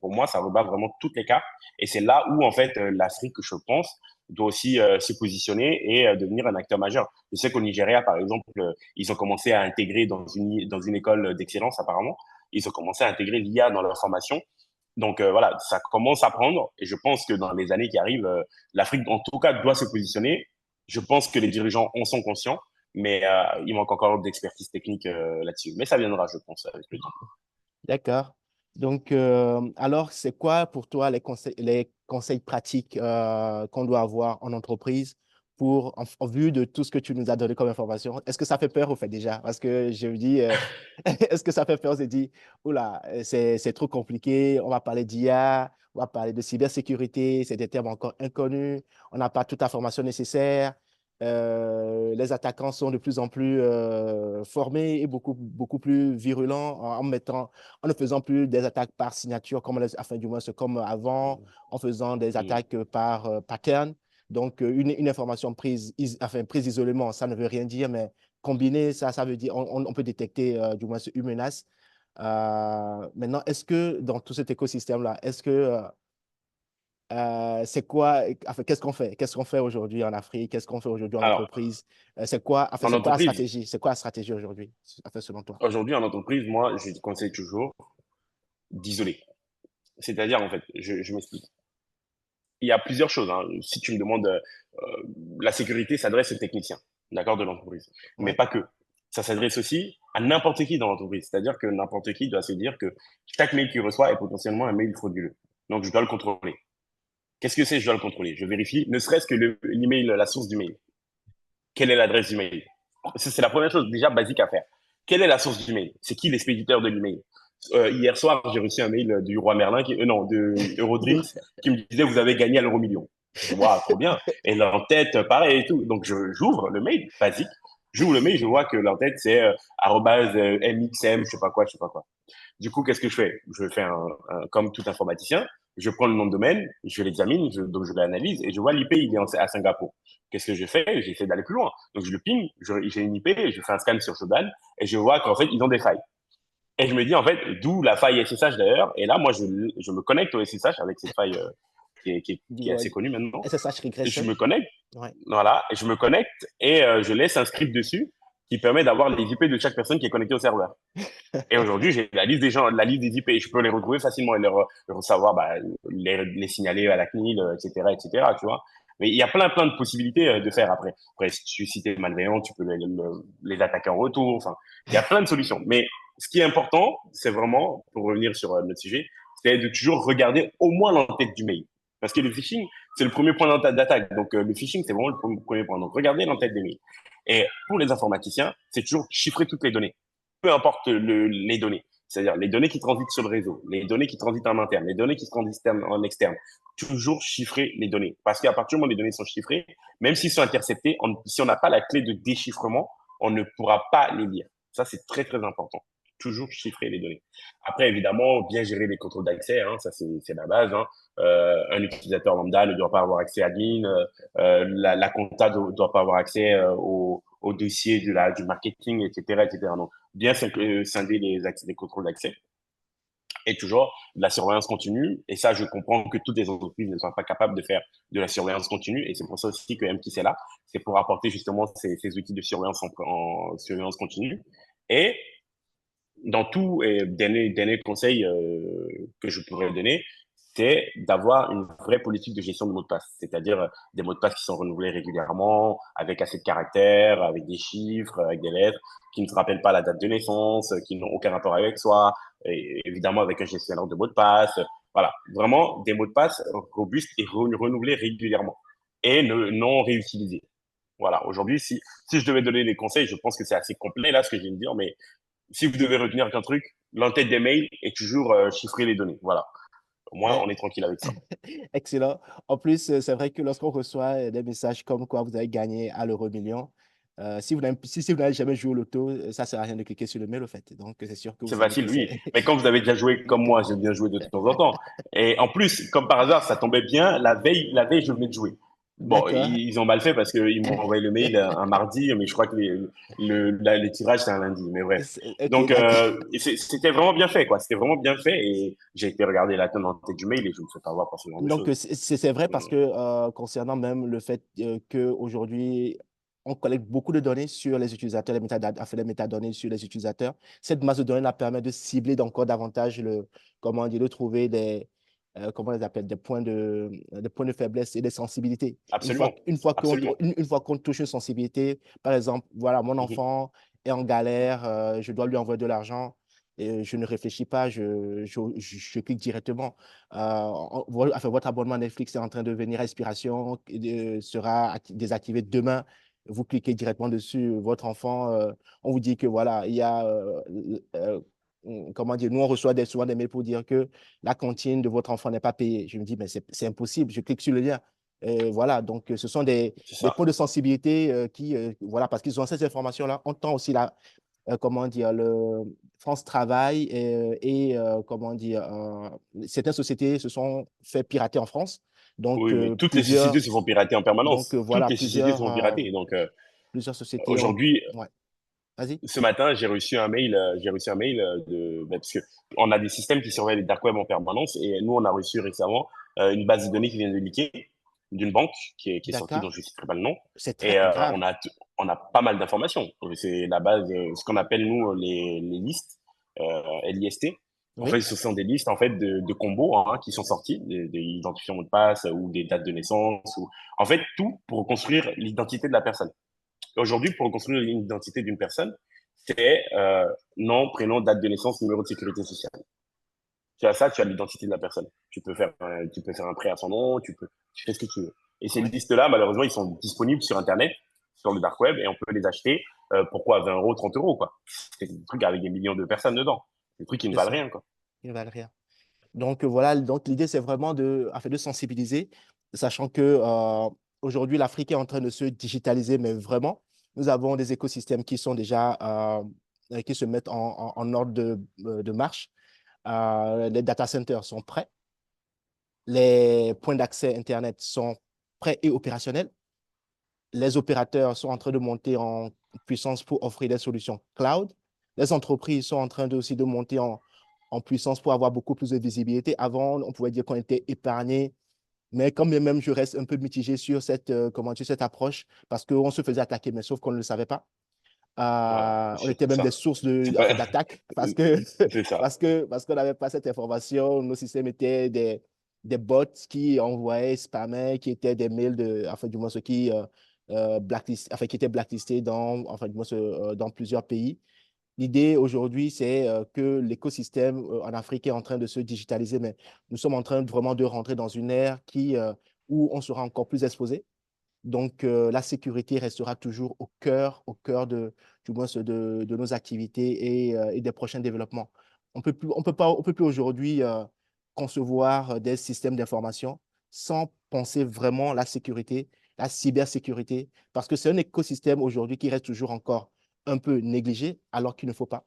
pour moi, ça rebat vraiment toutes les cartes. Et c'est là où en fait l'Afrique, je pense, doit aussi se positionner et devenir un acteur majeur. Je sais qu'au Nigeria, par exemple, ils ont commencé à intégrer dans une école d'excellence apparemment, ils ont commencé à intégrer l'IA dans leur formation. Donc voilà, ça commence à prendre et je pense que dans les années qui arrivent, l'Afrique en tout cas doit se positionner. Je pense que les dirigeants en sont conscients, mais il manque encore d'expertise technique là-dessus. Mais ça viendra, je pense, avec le temps. d'accord. Donc, alors, c'est quoi pour toi les conseils pratiques qu'on doit avoir en entreprise en vue de tout ce que tu nous as donné comme information? Est-ce que ça fait peur au fait déjà? Parce que je me dis, est-ce que ça fait peur? On se dit, oula, c'est trop compliqué, on va parler d'IA, on va parler de cybersécurité, c'est des termes encore inconnus, on n'a pas toute l'information nécessaire. Les attaquants sont de plus en plus formés et beaucoup plus virulents en ne faisant plus des attaques par signature, enfin, du moins, c'est comme avant, en faisant des Mm. attaques par pattern. Donc, une information enfin, prise isolément, ça ne veut rien dire, mais combiner ça, ça veut dire on peut détecter du moins une menace. Maintenant, est-ce que dans tout cet écosystème-là, est-ce que c'est quoi, enfin, qu'est-ce qu'on fait? Qu'est-ce qu'on fait aujourd'hui en Afrique? Qu'est-ce qu'on fait aujourd'hui en Alors, entreprise? C'est quoi, enfin, en c'est quoi la entreprise, stratégie? C'est quoi la stratégie aujourd'hui, enfin, selon toi? aujourd'hui, en entreprise, moi, je conseille toujours d'isoler. C'est-à-dire, en fait, je m'explique. Il y a plusieurs choses, hein. Si tu me demandes, la sécurité s'adresse aux techniciens, d'accord, de l'entreprise, mais Ouais. pas que. Ça s'adresse aussi à n'importe qui dans l'entreprise. C'est-à-dire que n'importe qui doit se dire que chaque mail qu'il reçoit est potentiellement un mail frauduleux. Donc, je dois le contrôler. Qu'est-ce que c'est? Je dois le contrôler. Je vérifie, ne serait-ce que l'email, la source du mail. Quelle est l'adresse du mail? C'est la première chose déjà basique à faire. Quelle est la source du mail? C'est qui l'expéditeur de l'email? Hier soir, j'ai reçu un mail du roi Merlin, non, de Eurodreams, qui me disait vous avez gagné à l'euro million. Je dis waouh, trop bien. Et l'entête, pareil et tout. Donc j'ouvre le mail basique. J'ouvre le mail, je vois que l'entête c'est @mxm, je sais pas quoi, je sais pas quoi. Du coup, qu'est-ce que je fais? Je fais comme tout informaticien, je prends le nom de domaine, je l'examine, donc je l'analyse et je vois l'IP, il est à Singapour. Qu'est-ce que je fais? J'essaie d'aller plus loin. Donc je le ping, j'ai une IP, je fais un scan sur Shodan et je vois qu'en fait, ils ont des failles. Et je me dis, en fait, d'où la faille SSH d'ailleurs. Et là, moi, je me connecte au SSH avec cette faille qui est assez connue maintenant. SSH Et je regression? me connecte, Ouais. voilà, et je me connecte et je laisse un script dessus qui permet d'avoir les IP de chaque personne qui est connectée au serveur. Et aujourd'hui, j'ai la liste des gens, la liste des IP, et je peux les retrouver facilement et leur savoir, bah, les signaler à la CNIL, etc., etc., tu vois. Mais il y a plein, plein de possibilités de faire après. Après, si tu es malveillant, tu peux les attaquer en retour. Enfin, il y a plein de solutions. Mais ce qui est important, c'est vraiment, pour revenir sur notre sujet, c'est de toujours regarder au moins l'entête du mail. Parce que le phishing, c'est le premier point d'attaque. Donc, le phishing, c'est vraiment le premier point. Donc, regardez l'entête des mails. Et pour les informaticiens, c'est toujours chiffrer toutes les données, peu importe les données. C'est-à-dire les données qui transitent sur le réseau, les données qui transitent en interne, les données qui transitent en externe. Toujours chiffrer les données. Parce qu'à partir du moment où les données sont chiffrées, même s'ils sont interceptés, si on n'a pas la clé de déchiffrement, on ne pourra pas les lire. Ça, c'est très, très important. Toujours chiffrer les données. Après, évidemment, bien gérer les contrôles d'accès, hein, ça c'est la base. Hein. Un utilisateur lambda ne doit pas avoir accès à admin, la compta ne doit pas avoir accès au dossier du marketing, etc., etc. Donc, bien scinder les contrôles d'accès. et toujours de la surveillance continue. Et ça, je comprends que toutes les entreprises ne sont pas capables de faire de la surveillance continue. Et c'est pour ça aussi que MKIS est là. C'est pour apporter justement ces outils de surveillance en surveillance continue. Et dans tout, et dernier conseil que je pourrais donner, c'est d'avoir une vraie politique de gestion de mots de passe, c'est-à-dire des mots de passe qui sont renouvelés régulièrement, avec assez de caractères, avec des chiffres, avec des lettres, qui ne se rappellent pas la date de naissance, qui n'ont aucun rapport avec soi, et évidemment avec un gestionnaire de mots de passe. Voilà, vraiment des mots de passe robustes et renouvelés régulièrement, et non réutilisés. Voilà, aujourd'hui, si je devais donner des conseils, je pense que c'est assez complet là ce que je viens de dire, mais si vous devez retenir qu'un truc, l'entête des mails est toujours chiffrer les données. Voilà. Au moins, Ouais, on est tranquille avec ça. excellent. En plus, c'est vrai que lorsqu'on reçoit des messages comme quoi vous avez gagné à l'euro million, si vous n'avez jamais joué au loto, ça ne sert à rien de cliquer sur le mail, au fait. Donc, c'est sûr que vous C'est savez que facile, oui. c'est Mais quand vous avez déjà joué comme moi, j'ai bien joué de temps en temps. Et en plus, comme par hasard, ça tombait bien. La veille, je venais de jouer. Bon, d'accord. ils ont mal fait parce qu'ils m'ont envoyé le mail un mardi, mais je crois que les tirages, c'est un lundi. Mais bref. Ok, Donc, d'accord. c'était vraiment bien fait, quoi. C'était vraiment bien fait. Et j'ai été regarder la tonne en tête du mail et je ne me fais pas avoir par ce genre de Donc, choses. c'est vrai parce que concernant même le fait qu'aujourd'hui, on collecte beaucoup de données sur les utilisateurs, les métadonnées sur les utilisateurs. Cette masse de données la permet de cibler encore davantage comment dire, de trouver comment on les appelle, des points de faiblesse et des sensibilités. Absolument. Absolument. Une fois qu'on touche une sensibilité, par exemple, voilà, mon Mhm. enfant est en galère, je dois lui envoyer de l'argent. Et je ne réfléchis pas, je clique directement. Enfin, votre abonnement Netflix est en train de venir à expiration, sera désactivé demain. Vous cliquez directement dessus. Votre enfant, on vous dit que voilà, il y a, comment dire, nous on reçoit souvent des mails pour dire que la cantine de votre enfant n'est pas payée. Je me dis, mais c'est impossible. Je clique sur le lien. Voilà, donc ce sont C'est des ça. points de sensibilité voilà, parce qu'ils ont ces informations-là. On tend aussi comment dire, France Travail comment dire, certaines sociétés se sont fait pirater en France. Donc, Oui, mais toutes les sociétés se font pirater en permanence. Toutes voilà, les sociétés se font pirater. Donc, plusieurs sociétés ont. aujourd'hui, Ouais, vas-y. ce matin, j'ai reçu un mail parce que on a des systèmes qui surveillent les dark web en permanence et nous, on a reçu récemment une base de données qui vient de leaker d'une banque qui est sortie, D'accord. dont je ne citerai pas le nom. C'est Et très grave. on a pas mal d'informations. C'est la base, ce qu'on appelle, nous, les listes, LIST. En Oui, fait, ce sont des listes en fait de combos hein, qui sont sortis, des identifiants mots de passe ou des dates de naissance, ou en fait tout pour construire l'identité de la personne. Aujourd'hui, pour reconstruire l'identité d'une personne, c'est nom, prénom, date de naissance, numéro de sécurité sociale. Tu as ça, tu as l'identité de la personne. Tu peux faire un prêt à son nom, tu fais ce que tu veux. Et ces oui, listes-là, malheureusement, ils sont disponibles sur Internet, sur le dark web, et on peut les acheter. Pourquoi 20 euros, 30 euros, quoi. C'est des trucs avec des millions de personnes dedans. Des trucs qui ne c'est valent ça. rien, quoi. Ils ne valent rien. Donc, voilà, donc l'idée, c'est vraiment de sensibiliser, sachant que aujourd'hui, l'Afrique est en train de se digitaliser, mais vraiment, nous avons des écosystèmes qui sont déjà, qui se mettent en ordre de marche. Les data centers sont prêts, les points d'accès Internet sont prêts et opérationnels. Les opérateurs sont en train de monter en puissance pour offrir des solutions cloud. Les entreprises sont en train aussi de monter en puissance pour avoir beaucoup plus de visibilité. Avant, on pouvait dire qu'on était épargné, mais quand même, je reste un peu mitigé sur comment dire, cette approche parce qu'on se faisait attaquer, mais sauf qu'on ne le savait pas. Voilà, On c'est était même ça. des sources C'est en fait, pas... d'attaque parce que c'est ça. parce qu'on n'avait pas cette information. Nos systèmes étaient des bots qui envoyaient, spammaient, qui étaient des mails enfin, du moins, ceux qui, enfin, qui étaient blacklistés enfin, du moins, dans plusieurs pays. L'idée aujourd'hui, c'est que l'écosystème en Afrique est en train de se digitaliser, mais nous sommes en train vraiment de rentrer dans une ère où on sera encore plus exposé. Donc, la sécurité restera toujours du moins, de nos activités et des prochains développements. On peut plus aujourd'hui concevoir des systèmes d'information sans penser vraiment la sécurité, la cybersécurité, parce que c'est un écosystème aujourd'hui qui reste toujours encore un peu négligé, alors qu'il ne faut pas.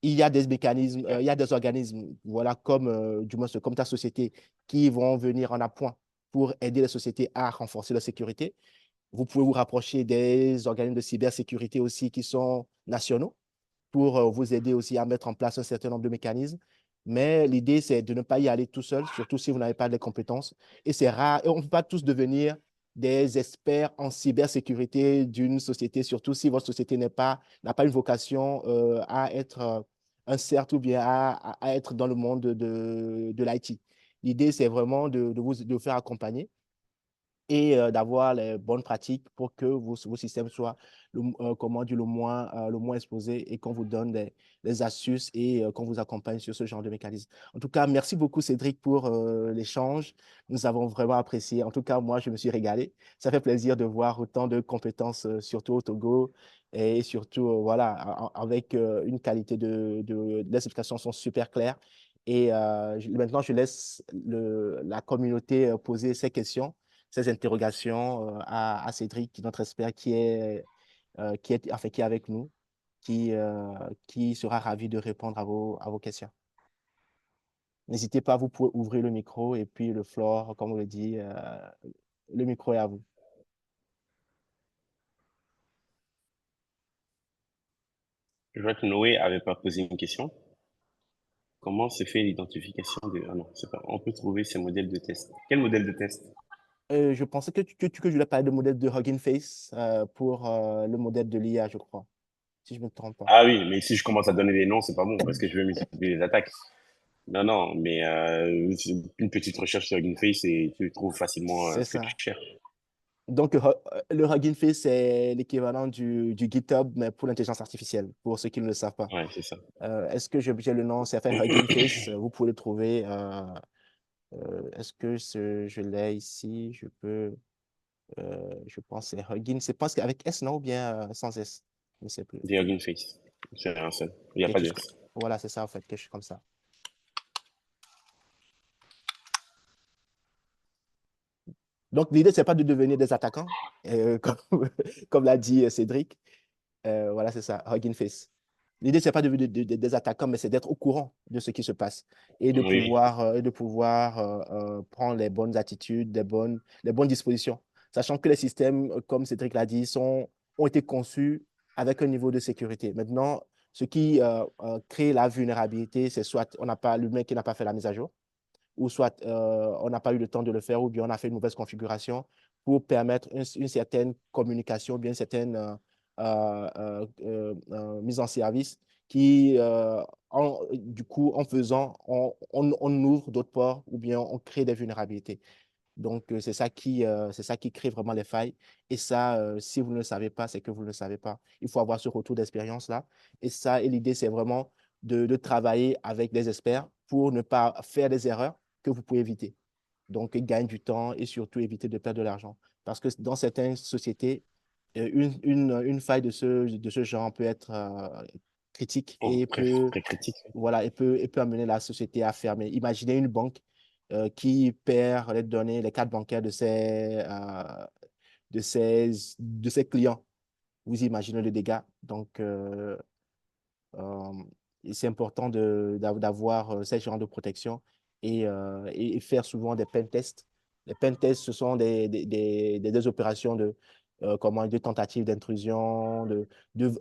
Il y a des mécanismes, il y a des organismes, voilà, du moins, comme ta société, qui vont venir en appoint pour aider les sociétés à renforcer leur sécurité. Vous pouvez vous rapprocher des organismes de cybersécurité aussi qui sont nationaux pour vous aider aussi à mettre en place un certain nombre de mécanismes. Mais l'idée, c'est de ne pas y aller tout seul, surtout si vous n'avez pas les compétences. Et c'est rare. Et on ne peut pas tous devenir des experts en cybersécurité d'une société, surtout si votre société n'a pas une vocation à être un CERT ou bien à être dans le monde de l'IT. L'idée, c'est vraiment de vous faire accompagner et d'avoir les bonnes pratiques pour que vos systèmes soient comment dire, le moins exposés et qu'on vous donne des astuces et qu'on vous accompagne sur ce genre de mécanisme. En tout cas, merci beaucoup Cédric pour l'échange. Nous avons vraiment apprécié. En tout cas, moi, je me suis régalé. Ça fait plaisir de voir autant de compétences, surtout au Togo et surtout, voilà, avec une qualité les explications sont super claires. Et maintenant, je laisse la communauté poser ses questions ces interrogations à Cédric, notre expert enfin, qui est avec nous, qui sera ravi de répondre à vos questions. N'hésitez pas, vous pouvez ouvrir le micro et puis le floor, comme on le dit, le micro est à vous. Je vois que Noé avait pas posé une question. Comment se fait l'identification de... Ah non, c'est pas... On peut trouver ces modèles de test. Quel modèle de test? Je pensais que je voulais parler de modèle de Hugging Face pour le modèle de l'IA, je crois, si je ne me trompe pas. Ah oui, mais si je commence à donner des noms, c'est pas bon parce que je vais multiplier les attaques. Non, non, mais c'est une petite recherche sur Face et tu trouves facilement C'est ce que tu ça. cherches. Donc, le Hugging Face, c'est l'équivalent du GitHub, mais pour l'intelligence artificielle, pour ceux qui ne le savent pas. Ouais, c'est ça. Est-ce que j'ai le nom? C'est fait Hugging Face. Vous pouvez le trouver. Est-ce que je l'ai ici? Je pense que c'est Hugging. C'est pas avec S, non? Ou bien sans S? Je ne sais plus. Des Hugging Face. C'est un seul. Il n'y a Quelque pas chose de comme... S. Voilà, c'est ça, en fait, quelque chose comme ça. Donc, l'idée, c'est pas de devenir des attaquants, comme, comme l'a dit Cédric. Voilà, c'est ça, Hugging Face. L'idée, c'est pas de devenir des attaquants, mais c'est d'être au courant de ce qui se passe Oui, et de pouvoir prendre les bonnes attitudes, les bonnes dispositions. Sachant que les systèmes, comme Cédric l'a dit, ont été conçus avec un niveau de sécurité. Maintenant, ce qui crée la vulnérabilité, c'est soit on n'a pas l'humain qui n'a pas fait la mise à jour, ou soit on n'a pas eu le temps de le faire, ou bien on a fait une mauvaise configuration pour permettre une certaine communication, ou bien une certaine mise en service qui, du coup, en faisant, on ouvre d'autres ports ou bien on crée des vulnérabilités. Donc, c'est ça qui crée vraiment les failles. Et ça, si vous ne le savez pas, c'est que vous ne le savez pas. Il faut avoir ce retour d'expérience-là. Et ça, et l'idée, c'est vraiment de travailler avec des experts pour ne pas faire des erreurs que vous pouvez éviter. Donc, gagner du temps et surtout éviter de perdre de l'argent. Parce que dans certaines sociétés, une faille de ce genre peut être critique oh, et très, très critique. voilà, et peut amener la société à fermer. Imaginez une banque qui perd les données, les cartes bancaires de ses clients. Vous imaginez le dégât. Donc, euh, c'est important d'avoir ce genre de protection et faire souvent des pen tests. Les pen tests, ce sont des opérations de tentative d'intrusion.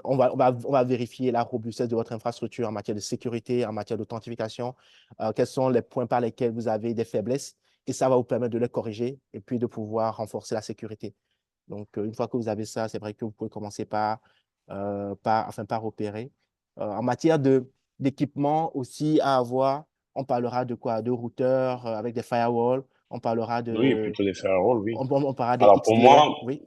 On va vérifier la robustesse de votre infrastructure en matière de sécurité, en matière d'authentification, quels sont les points par lesquels vous avez des faiblesses. Et ça va vous permettre de les corriger et puis de pouvoir renforcer la sécurité. Donc, une fois que vous avez ça, c'est vrai que vous pouvez commencer par opérer. En matière d'équipement aussi à avoir, on parlera de quoi? De routeurs avec des firewalls, Oui, plutôt des firewalls, oui. on parlera des Alors pour XDR, moi, oui,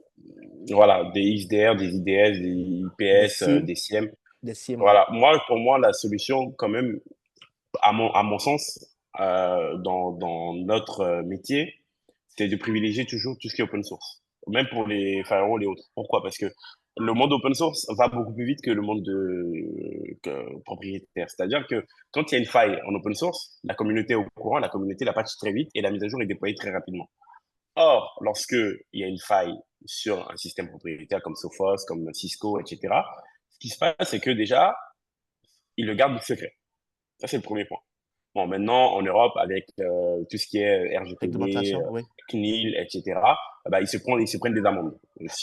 voilà, des XDR, des IDS, des des IPS, SIEM, des SIEM. des SIEM, oui. Voilà, moi, pour moi, la solution, quand même, à mon sens, dans notre métier, c'est de privilégier toujours tout ce qui est open source, même pour les firewalls et autres. Pourquoi? Parce que le monde open source va beaucoup plus vite que le monde propriétaire. C'est-à-dire que quand il y a une faille en open source, la communauté est au courant, la communauté la patch très vite et la mise à jour est déployée très rapidement. Or, lorsque il y a une faille sur un système propriétaire comme Sophos, comme Cisco, etc., ce qui se passe, c'est que déjà, ils le gardent secret. Ça, c'est le premier point. Bon, maintenant, en Europe, avec tout ce qui est RGPD, Réglementation, oui. CNIL, etc., bah, ils se prennent des amendes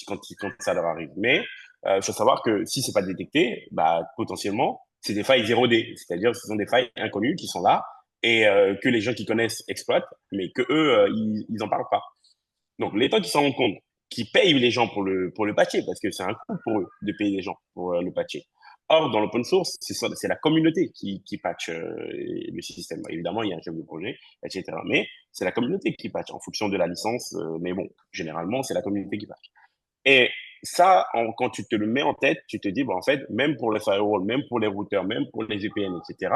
quand ça leur arrive. Mais il faut savoir que si c'est pas détecté, bah, potentiellement, c'est des failles 0D, c'est-à-dire que ce sont des failles inconnues qui sont là et que les gens qui connaissent exploitent, mais que eux, ils en parlent pas. Donc l'État qui s'en rend compte, qui paye les gens pour le patcher, parce que c'est un coût pour eux de payer les gens pour le patcher. Or, dans l'open source, c'est la communauté qui patch le système. Évidemment, il y a un chef de projet, etc. Mais c'est la communauté qui patch en fonction de la licence. Mais bon, généralement, c'est la communauté qui patch. Et ça, quand tu te le mets en tête, tu te dis, bon, en fait, même pour les firewalls, même pour les routeurs, même pour les VPN, etc.,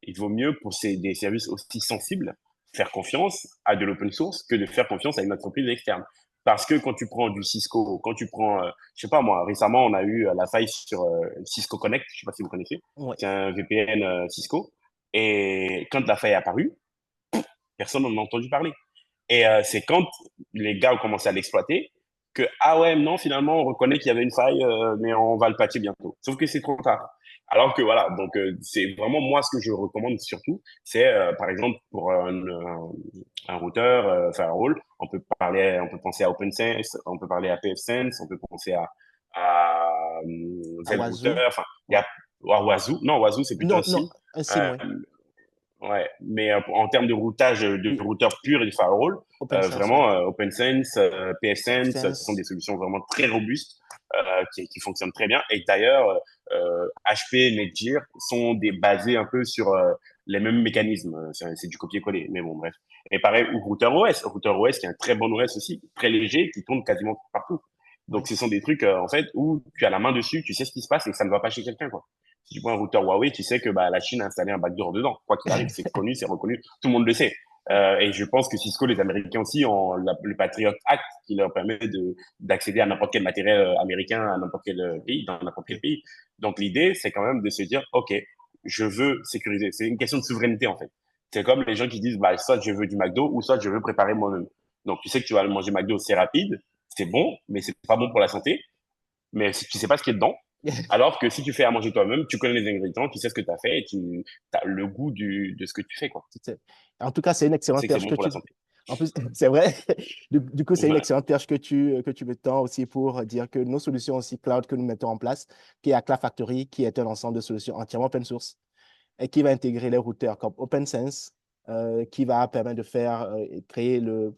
il vaut mieux pour des services aussi sensibles faire confiance à de l'open source que de faire confiance à une entreprise externe. Parce que quand tu prends du Cisco, quand tu prends, je sais pas moi, récemment, on a eu la faille sur Cisco Connect, je sais pas si vous connaissez, Ouais. c'est un VPN Cisco. Et quand la faille est apparue, personne n'en a entendu parler. Et c'est quand les gars ont commencé à l'exploiter que, ah ouais, non, finalement, on reconnaît qu'il y avait une faille, mais on va le patcher bientôt. Sauf que c'est trop tard. Alors que voilà, donc c'est vraiment moi ce que je recommande surtout, c'est par exemple pour un routeur firewall, on peut penser à OpenSense, on peut parler à pfSense, on peut penser à À Zrouter, Wazoo. enfin il y Ouais. a Wazoo, non Wazoo c'est plutôt un Non, SIM. non, un SIM, Euh, ouais. Ouais, mais en termes de routage de Oui, routeurs purs et de firewall, OpenSense, ouais. vraiment OpenSense, PFSense, ce sont PFSense. des solutions vraiment très robustes qui fonctionnent très bien. Et d'ailleurs, HP et Netgear sont basés un peu sur les mêmes mécanismes. C'est du copier-coller, mais bon, bref. Et pareil, ou Router OS qui est un très bon OS aussi, très léger, qui tourne quasiment partout. Donc, Oui. ce sont des trucs, en fait, où tu as la main dessus, tu sais ce qui se passe et que ça ne va pas chez quelqu'un, quoi. Si tu prends un routeur Huawei, tu sais que bah, la Chine a installé un backdoor dedans. Quoi qu'il arrive, c'est connu, c'est reconnu, tout le monde le sait. Et je pense que Cisco, les Américains aussi, ont le Patriot Act qui leur permet d'accéder à n'importe quel matériel américain, à n'importe quel pays, dans n'importe quel Oui. pays. Donc l'idée, c'est quand même de se dire, OK, je veux sécuriser. C'est une question de souveraineté, en fait. C'est comme les gens qui disent, bah, soit je veux du McDo, ou soit je veux préparer moi-même. Donc tu sais que tu vas manger McDo, c'est rapide, c'est bon, mais c'est pas bon pour la santé. Mais si tu sais pas ce qu'il y a dedans, alors que si tu fais à manger toi-même, tu connais les ingrédients, tu sais ce que tu as fait et tu as le goût de ce que tu fais, quoi. En tout cas, c'est une Tu sais excellente que c'est perche bon que pour la tu. santé. En plus, c'est vrai. Du coup, c'est une Ouais, excellente perche que tu me tends aussi pour dire que nos solutions aussi cloud que nous mettons en place, qui est Cloud Factory, qui est un ensemble de solutions entièrement open source et qui va intégrer les routeurs comme OpenSense, qui va permettre de faire créer le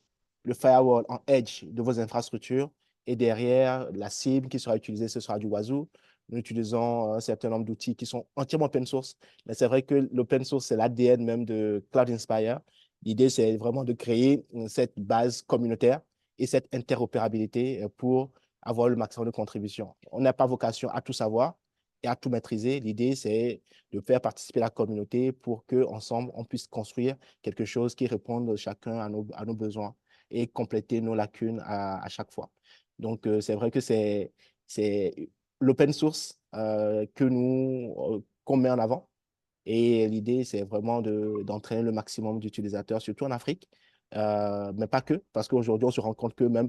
firewall en edge de vos infrastructures. Et derrière, la cible qui sera utilisée, ce sera du Wazoo. Nous utilisons un certain nombre d'outils qui sont entièrement open source. Mais c'est vrai que l'open source, c'est l'ADN même de Cloud Inspire. L'idée, c'est vraiment de créer cette base communautaire et cette interopérabilité pour avoir le maximum de contributions. On n'a pas vocation à tout savoir et à tout maîtriser. L'idée, c'est de faire participer la communauté pour qu'ensemble, on puisse construire quelque chose qui réponde chacun à nos besoins et compléter nos lacunes à chaque fois. Donc, c'est vrai que c'est l'open source qu'on met en avant. Et l'idée, c'est vraiment d'entraîner le maximum d'utilisateurs, surtout en Afrique, mais pas que, parce qu'aujourd'hui, on se rend compte que même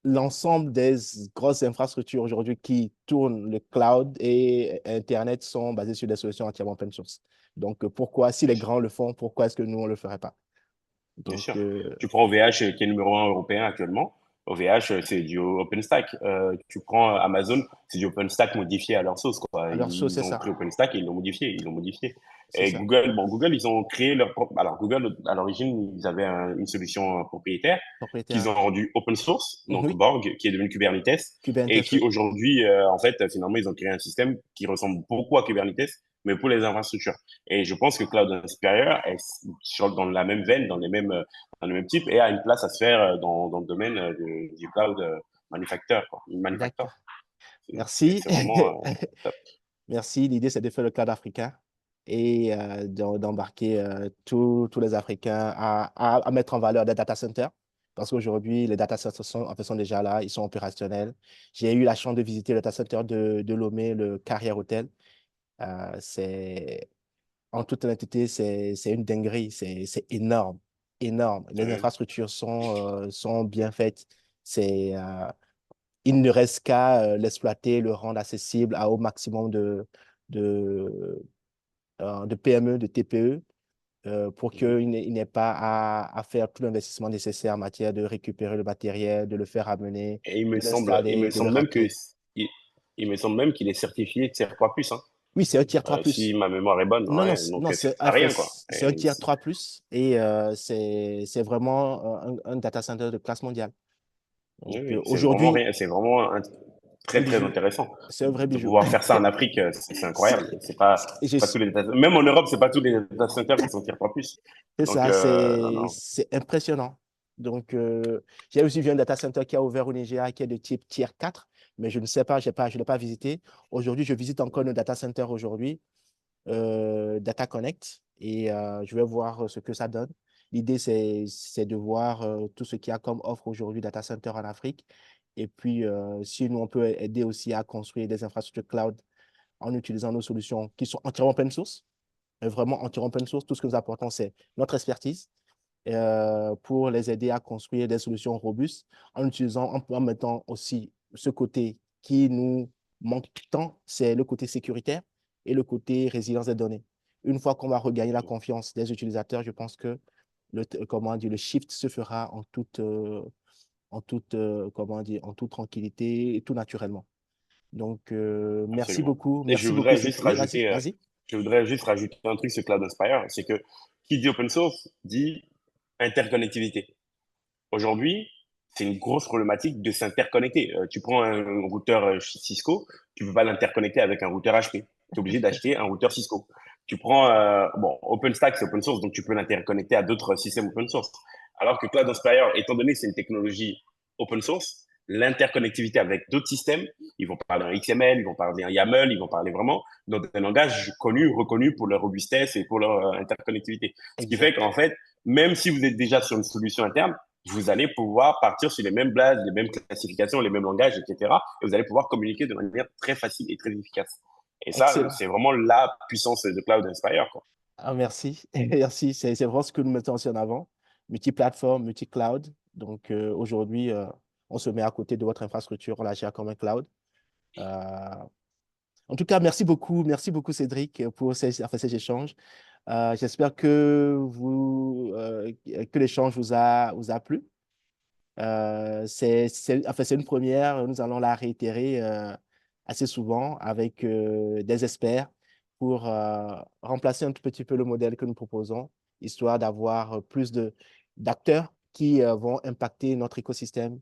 l'ensemble des grosses infrastructures aujourd'hui qui tournent le cloud et Internet sont basées sur des solutions entièrement open source. Donc, pourquoi, si les grands le font, pourquoi est-ce que nous, on ne le ferait pas? bien Donc, sûr. Tu prends OVH qui est numéro un européen actuellement. OVH, c'est du OpenStack. Tu prends Amazon, c'est du OpenStack modifié à leur sauce, quoi. à leur sauce, c'est Ils ont ça. pris OpenStack et ils l'ont modifié, ils l'ont modifié. C'est Et ça. Google, bon, Google, ils ont créé leur propre. Alors, Google, à l'origine, ils avaient une solution propriétaire qu'ils Propriétaire. ont rendue open source, donc Oui. Borg, qui est devenu Kubernetes, et Kubernetes, qui oui. aujourd'hui, en fait, finalement, ils ont créé un système qui ressemble beaucoup à Kubernetes, mais pour les infrastructures. Et je pense que Cloud Inspire est dans la même veine, dans le même type, et a une place à se faire dans le domaine du cloud manufacture, quoi. Manufacture. D'accord. Merci. C'est vraiment top. Merci. L'idée, c'est de faire le cloud africain et d'embarquer tous les Africains à mettre en valeur des data centers. Parce qu'aujourd'hui, les data centers sont, en fait, sont déjà là, ils sont opérationnels. J'ai eu la chance de visiter le data center de Lomé, le Carrière Hotel. C'est, en toute honnêteté, c'est une dinguerie. C'est énorme, énorme. Les Ouais. infrastructures sont bien faites. C'est, il ne reste qu'à l'exploiter, le rendre accessible au maximum de, de PME, de TPE, pour Mhm. qu'il n'ait pas à faire tout l'investissement nécessaire en matière de récupérer le matériel, de le faire amener, Et de il l'installer, me de le semble même rappeler. il me semble même qu'il est certifié de Tier 3+, hein. Oui, c'est un tier 3+. Si ma mémoire est bonne, Non, non, ouais, donc non, ça c'est sert à rien, quoi. c'est un tier 3+, et c'est vraiment un data center de classe mondiale. Oui, Donc oui, c'est vraiment aujourd'hui, rien, c'est vraiment un très, très bijou. intéressant. C'est un vrai De bijou. pouvoir faire ça en Afrique, c'est incroyable. Et je C'est pas tous les même en Europe, c'est pas tous les data centers qui sont tier 3+. C'est Donc, ça, non, non, c'est impressionnant. Donc, j'ai aussi vu un data center qui a ouvert au Nigeria qui est de type tier 4, mais je ne sais pas, je ne l'ai pas visité. Aujourd'hui, je visite encore un data center aujourd'hui, Data Connect, et je vais voir ce que ça donne. L'idée, c'est de voir tout ce qu'il y a comme offre aujourd'hui data center en Afrique. Et puis, si nous, on peut aider aussi à construire des infrastructures cloud en utilisant nos solutions qui sont entièrement open source, vraiment entièrement open source. Tout ce que nous apportons, c'est notre expertise pour les aider à construire des solutions robustes en utilisant, en mettant aussi ce côté qui nous manque tant, c'est le côté sécuritaire et le côté résilience des données. Une fois qu'on va regagner la confiance des utilisateurs, je pense que comment dire, le shift se fera comment dire, en toute tranquillité et tout naturellement. Donc, absolument. Et merci beaucoup. Oui, vas-y, vas-y. je voudrais juste rajouter un truc sur Cloud Inspire, c'est que qui dit open source dit interconnectivité. Aujourd'hui, c'est une grosse problématique de s'interconnecter. Tu prends un routeur Cisco, tu peux pas l'interconnecter avec un routeur HP. Tu es obligé d'acheter un routeur Cisco. Tu prends, bon, OpenStack, c'est open source, donc tu peux l'interconnecter à d'autres systèmes open source. Alors que Cloud Inspire, étant donné que c'est une technologie open source, l'interconnectivité avec d'autres systèmes, ils vont parler en XML, ils vont parler en YAML, ils vont parler vraiment dans un langage connu, reconnu pour leur robustesse et pour leur interconnectivité. Ce qui fait Exact. qu'en fait, même si vous êtes déjà sur une solution interne, vous allez pouvoir partir sur les mêmes bases, les mêmes classifications, les mêmes langages, etc. Et vous allez pouvoir communiquer de manière très facile et très efficace. Et ça, Excellent. c'est vraiment la puissance de Cloud Inspire, quoi. Ah, merci. Merci. C'est vraiment ce que nous mettons aussi en avant. Multiplateforme, multi-cloud. Donc, aujourd'hui, on se met à côté de votre infrastructure, on la gère comme un cloud. Euh, En tout cas, merci beaucoup. Merci beaucoup, Cédric, pour enfin, ces échanges. J'espère que l'échange vous a plu. Enfin, c'est une première. Nous allons la réitérer assez souvent avec des experts pour remplacer un tout petit peu le modèle que nous proposons, histoire d'avoir plus d'acteurs qui vont impacter notre écosystème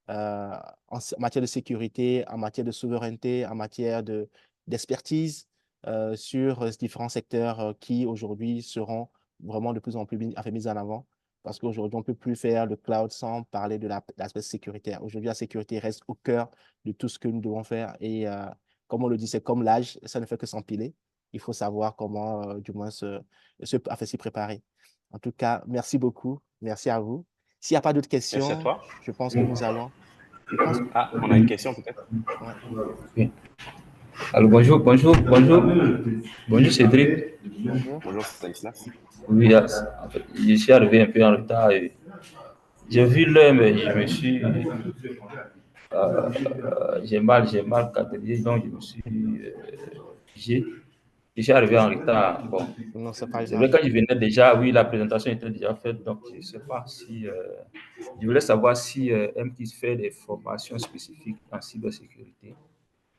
en matière de sécurité, en matière de souveraineté, en matière d'expertise sur différents secteurs qui aujourd'hui seront vraiment de plus en plus mis en avant. Parce qu'aujourd'hui, on ne peut plus faire le cloud sans parler de l'aspect sécuritaire. Aujourd'hui, la sécurité reste au cœur de tout ce que nous devons faire. Et comme on le dit, c'est comme l'âge, ça ne fait que s'empiler. Il faut savoir comment, du moins, enfin, s'y préparer. En tout cas, merci beaucoup. Merci à vous. S'il n'y a pas d'autres Merci à questions, toi. je pense que nous allons. Je pense. Ah, on a une question peut-être. Ouais. Ok. Alors bonjour, bonjour, bonjour. Bonjour Cédric. Bonjour. Bonjour, Stanislas. Oui, en fait, je suis arrivé un peu en retard et j'ai vu l'heure, mais je me suis. J'ai mal calculé, donc je me suis figé. Je suis arrivé en retard. Bon, Non, c'est pas c'est vrai, grave. quand je venais déjà, oui, la présentation était déjà faite, donc je ne sais pas si. Je voulais savoir si MKIS fait des formations spécifiques en cybersécurité.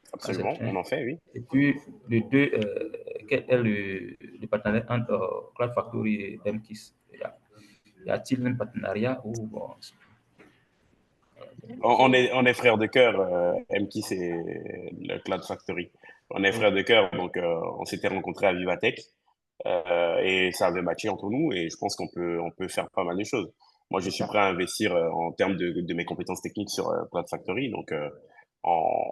Ça, c'est Absolument, un. on en fait, oui. Et puis, le deux, quel est le partenariat entre Cloud Factory et MKIS? Y a-t-il un partenariat ou bon, On est frères de cœur, MKI, c'est le Cloud Factory. On est frères de cœur, donc on s'était rencontrés à Vivatech et ça avait matché entre nous et je pense on peut faire pas mal de choses. Moi, je C'est suis ça. prêt à investir en termes de mes compétences techniques sur Cloud Factory, donc en-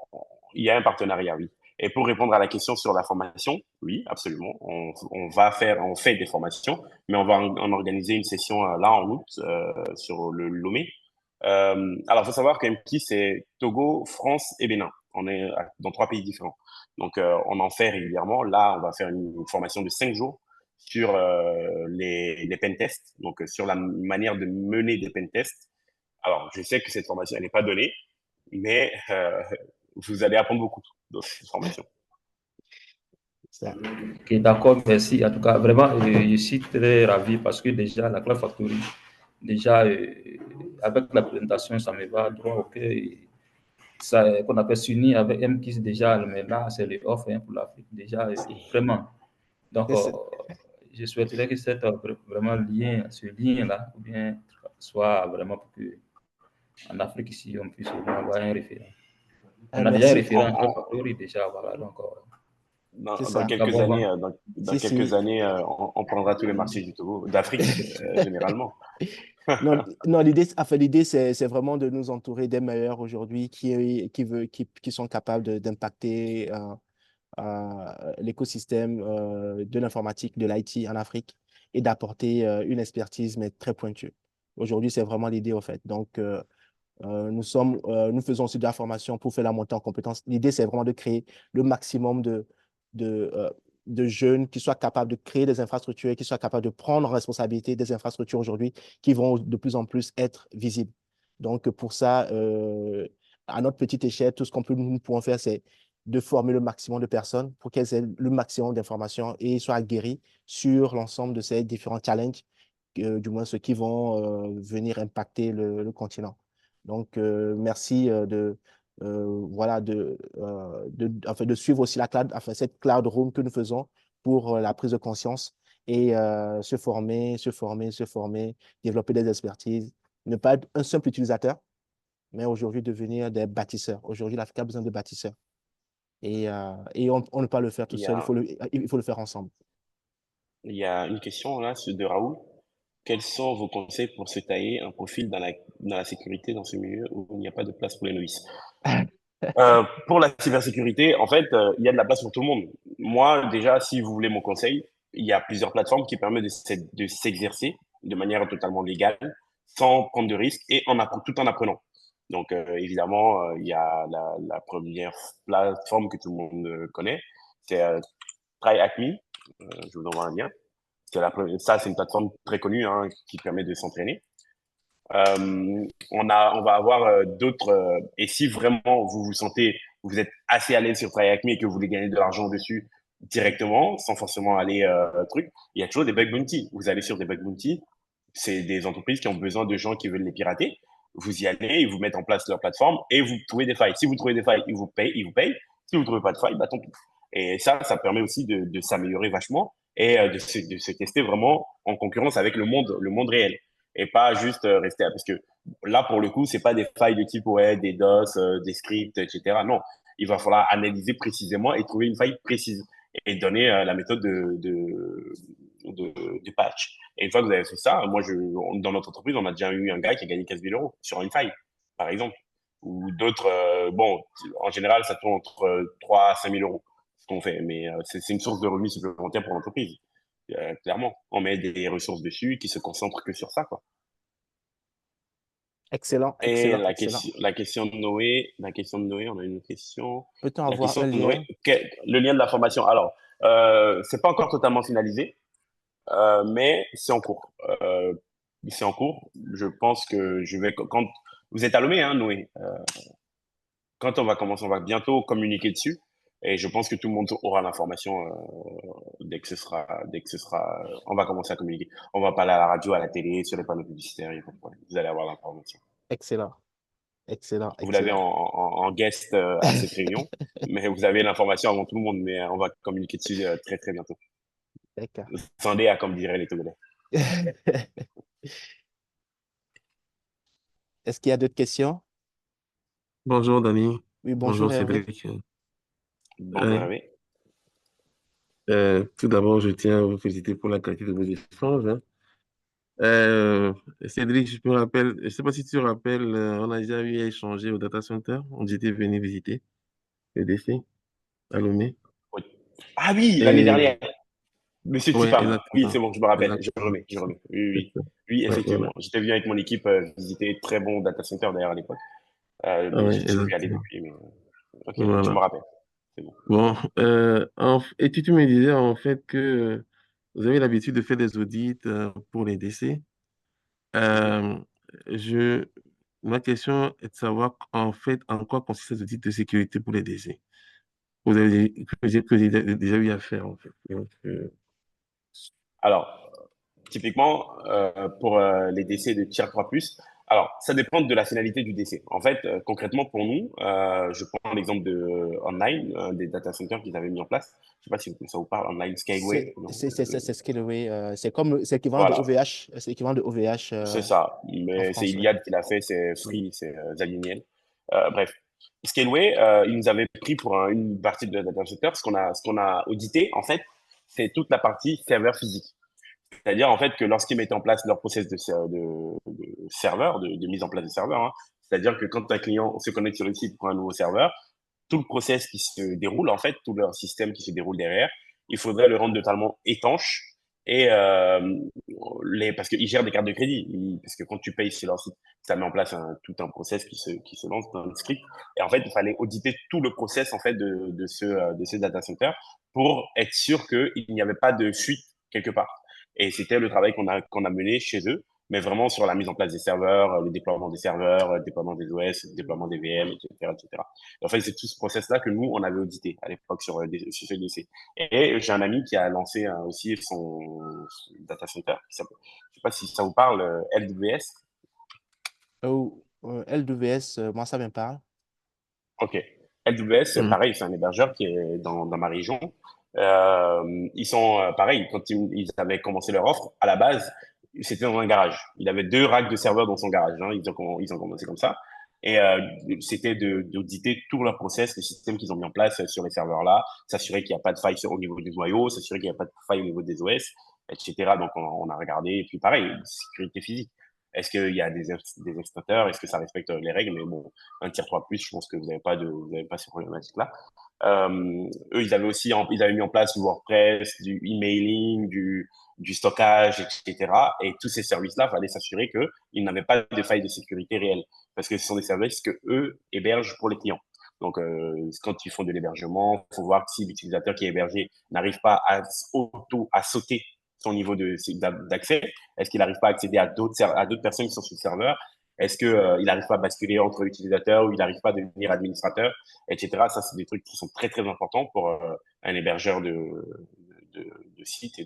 il y a un partenariat, oui. Et pour répondre à la question sur la formation, oui, absolument. On fait des formations, mais on va en organiser une session là en août sur le Lomé. Alors, il faut savoir que MKI, c'est Togo, France et Bénin. On est dans 3 pays différents. Donc, on en fait régulièrement. Là, on va faire une formation de 5 jours sur les pentests, donc sur la manière de mener des pentests. Alors, je sais que cette formation, elle n'est pas donnée, mais vous allez apprendre beaucoup dans cette formation. Ça. ok, d'accord, merci. En tout cas, vraiment, je suis très ravi parce que déjà, la Cloud Factory, déjà, avec la présentation, ça me va droit au cœur. ça qu'on appelle s'unir avec MKIS déjà, mais là, c'est le off pour l'Afrique déjà, vraiment. Donc, je souhaiterais que vraiment ce lien-là, ou bien soit vraiment pour que en Afrique ici, on puisse avoir un référent. On a déjà un Merci. référent a priori déjà, voilà. Donc, C'est Dans ça. quelques bon, années, Si, si. on prendra tous les marchés du Togo, d'Afrique, généralement. Non, non, l'idée, c'est vraiment de nous entourer des meilleurs aujourd'hui qui sont capables d'impacter l'écosystème de l'informatique, de l'IT en Afrique et d'apporter une expertise, mais très pointue. Aujourd'hui, c'est vraiment l'idée, en fait. Donc, nous faisons aussi de la formation pour faire la montée en compétences. L'idée, c'est vraiment de créer le maximum de, euh, de jeunes qui soient capables de créer des infrastructures et qui soient capables de prendre en responsabilité des infrastructures aujourd'hui qui vont de plus en plus être visibles. Donc, pour ça, à notre petite échelle, tout ce nous pouvons faire, c'est de former le maximum de personnes pour qu'elles aient le maximum d'informations et soient aguerries sur l'ensemble de ces différents challenges, du moins ceux qui vont venir impacter le continent. Donc, merci voilà, enfin, de suivre aussi enfin, cette cloud room que nous faisons pour la prise de conscience et se former, développer des expertises, ne pas être un simple utilisateur, mais aujourd'hui devenir des bâtisseurs. Aujourd'hui, l'Afrique a besoin de bâtisseurs. Et on ne peut pas le faire tout Il y seul, a, il faut le faire ensemble. il y a une question là de Raoul. Quels sont vos conseils pour se tailler un profil dans la sécurité dans ce milieu où il n'y a pas de place pour les novices? Pour la cybersécurité, en fait, il y a de la place pour tout le monde. Moi, déjà, si vous voulez mon conseil, il y a plusieurs plateformes qui permettent de s'exercer de manière totalement légale, sans prendre de risques et tout en apprenant. Donc, évidemment, il y a la première plateforme que tout le monde connaît, c'est TryHackMe. Je vous envoie un lien. Ça, c'est une plateforme très connue hein, qui permet de s'entraîner. On va avoir d'autres. Et si vraiment vous êtes assez à l'aise sur Try Hack Me et que vous voulez gagner de l'argent dessus directement, sans forcément aller truc, il y a toujours des bug bounty. Vous allez sur des bug bounty, c'est des entreprises qui ont besoin de gens qui veulent les pirater. Vous y allez, ils vous mettent en place leur plateforme et vous trouvez des failles. Si vous trouvez des failles, ils vous payent, ils vous payent. Si vous trouvez pas de failles, bah tant pis. Et ça permet aussi de s'améliorer vachement et de se tester vraiment en concurrence avec le monde réel et pas juste rester parce que là pour le coup c'est pas des failles de type ouais des DOS des scripts etc. Non, il va falloir analyser précisément et trouver une faille précise et donner la méthode de patch. Et une fois que vous avez fait ça, dans notre entreprise on a déjà eu un gars qui a gagné 15 000 euros sur une faille par exemple, ou d'autres bon en général ça tourne entre 3 à 5 000 euros ce qu'on fait, mais c'est une source de revenus supplémentaire pour l'entreprise. Clairement, on met des ressources dessus qui se concentrent que sur ça, quoi. Excellent, Et excellent, excellent. la question de Noé, on a une question. Peut-on La avoir question un de Noé, lien? le lien de la formation. Alors, c'est pas encore totalement finalisé, mais c'est en cours. C'est en cours. Je pense que quand vous êtes à Lomé, hein, Noé, quand on va commencer, on va bientôt communiquer dessus. Et je pense que tout le monde aura l'information dès que ce sera, on va commencer à communiquer. On va parler à la radio, à la télé, sur les panneaux publicitaires, il n'y a pas de problème. Vous allez avoir l'information. Excellent, excellent, Vous l'avez excellent. en guest à cette réunion, mais vous avez l'information avant tout le monde, mais on va communiquer dessus très très bientôt. D'accord. Sandé à comme diraient les Togolais. Est-ce qu'il y a d'autres questions? Bonjour Dani, Oui, bonjour bonjour Hervé. Cédric. Bonjour Ouais. Hervé. Tout d'abord, je tiens à vous féliciter pour la qualité de vos échanges, hein. Cédric, je me rappelle, je ne sais pas si tu te rappelles, on a déjà eu à échanger au data center. On était venu visiter le DC à Lomé. Oui. Ah oui, l'année Et dernière. Monsieur ouais, Tipam. Oui, exactement. c'est bon, je me rappelle. Exactement. Je remets. Oui, oui. Oui, Ouais, effectivement. voilà. J'étais venu avec mon équipe visiter très bon data center d'ailleurs à l'époque. Ah Mais ouais, j'y suis plus allé exactement. depuis. Mais... Ok, je me Voilà. rappelle. C'est bon. Bon, et tu me disais en fait que vous avez l'habitude de faire des audits pour les décès. Mhm. Euh, je, Ma question est de savoir en fait en quoi consiste ces audits de sécurité pour les décès. Vous avez que j'ai déjà eu à faire en fait. Donc, Alors, typiquement, pour les décès de Tier 3+, Alors, ça dépend de la finalité du DC. En fait, concrètement, pour nous, je prends l'exemple de Online, des data centers qu'ils avaient mis en place. Je ne sais pas si ça vous parle, Online Skyway. C'est Skyway. C'est équivalent de Voilà, OVH. C'est équivalent de OVH c'est ça. en Mais c'est France. Iliad qui l'a fait, c'est Free, c'est Zaliniel. Bref, Scaleway, ils nous avaient pris pour une partie de la data center. Ce qu'on a audité, en fait, c'est toute la partie serveur physique. C'est-à-dire, en fait, que lorsqu'ils mettent en place leur process de serveur, de mise en place de serveur, hein, c'est-à-dire que quand un client se connecte sur le site pour un nouveau serveur, tout le process qui se déroule, en fait, tout leur système qui se déroule derrière, il faudrait le rendre totalement étanche et parce qu'ils gèrent des cartes de crédit. Parce que quand tu payes sur leur site, ça met en place tout un process qui se lance dans le script. Et en fait, il fallait auditer tout le process en fait de ce data center pour être sûr qu'il n'y avait pas de fuite quelque part. Et c'était le travail qu'on a mené chez eux, mais vraiment sur la mise en place des serveurs, le déploiement des serveurs, le déploiement des OS, le déploiement des VM, etc., etc. Et en fait, c'est tout ce process-là que nous, on avait audité à l'époque sur ce DC. Et j'ai un ami qui a lancé aussi son data center. Je ne sais pas si ça vous parle, LWS. LWS, moi, ça me parle. OK. LWS, pareil, c'est un hébergeur qui est dans ma région. Ils sont pareil, quand ils avaient commencé leur offre, à la base, c'était dans un garage. Il avait 2 racks de serveurs dans son garage. Hein. Ils ont commencé comme ça. Et c'était d'auditer tout leur process, le système qu'ils ont mis en place sur les serveurs-là, s'assurer qu'il n'y a pas de faille au niveau du noyau, s'assurer qu'il n'y a pas de faille au niveau des OS, etc. Donc, on a regardé. Et puis, pareil, sécurité physique. Est-ce qu'il y a des extincteurs? Est-ce que ça respecte les règles? Mais bon, un tier 3+, je pense que vous n'avez pas ces problématiques-là. Eux, ils avaient mis en place du WordPress, du emailing, du stockage, etc. Et tous ces services-là, il fallait s'assurer qu'ils n'avaient pas de failles de sécurité réelles. Parce que ce sont des services que eux hébergent pour les clients. Donc, quand ils font de l'hébergement, il faut voir si l'utilisateur qui est hébergé n'arrive pas à sauter son niveau d'accès. Est-ce qu'il n'arrive pas à accéder à d'autres personnes qui sont sur le serveur? Est-ce qu'il n'arrive pas à basculer entre utilisateurs ou il n'arrive pas à devenir administrateur, etc. Ça, c'est des trucs qui sont très, très importants pour un hébergeur de site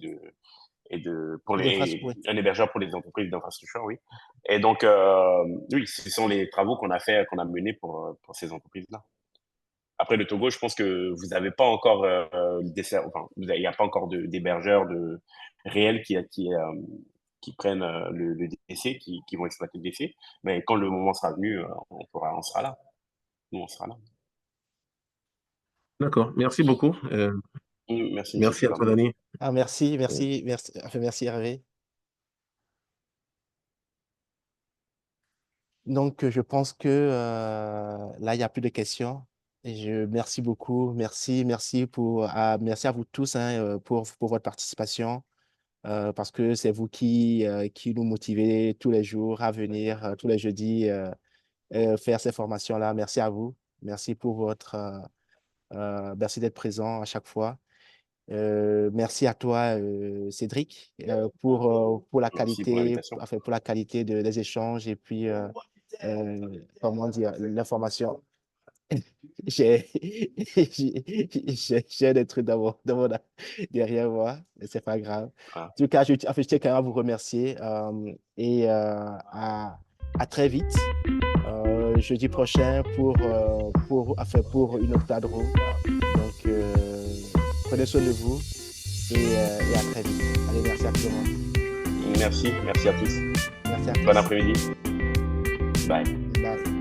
un hébergeur pour les entreprises d'infrastructure, oui. Et donc, oui, ce sont les travaux qu'on a menés pour ces entreprises-là. Après, le Togo, je pense que vous n'avez pas encore il n'y a pas encore d'hébergeurs réels qui prennent le DC, qui vont exploiter le DC. Mais quand le moment sera venu, on sera là. Nous, on sera là. D'accord. Merci beaucoup. Merci à toi, Dani. Merci Hervé. Donc, je pense que là, il n'y a plus de questions. Et merci beaucoup. Merci à vous tous pour votre participation. Parce que c'est vous qui nous motivez tous les jours à venir, tous les jeudis, faire ces formations-là. Merci à vous. Merci merci d'être présent à chaque fois. Merci à toi, Cédric, pour la qualité, pour la qualité des échanges et puis, comment dire, l'information. J'ai des trucs derrière moi, mais c'est pas grave. En tout cas, je tiens quand même à vous remercier et à très vite, jeudi prochain pour une autre table ronde. Donc, prenez soin de vous et à très vite. Allez, merci à tout le monde. Merci à tous. Merci à tous. Bon après-midi. Bye. Bye.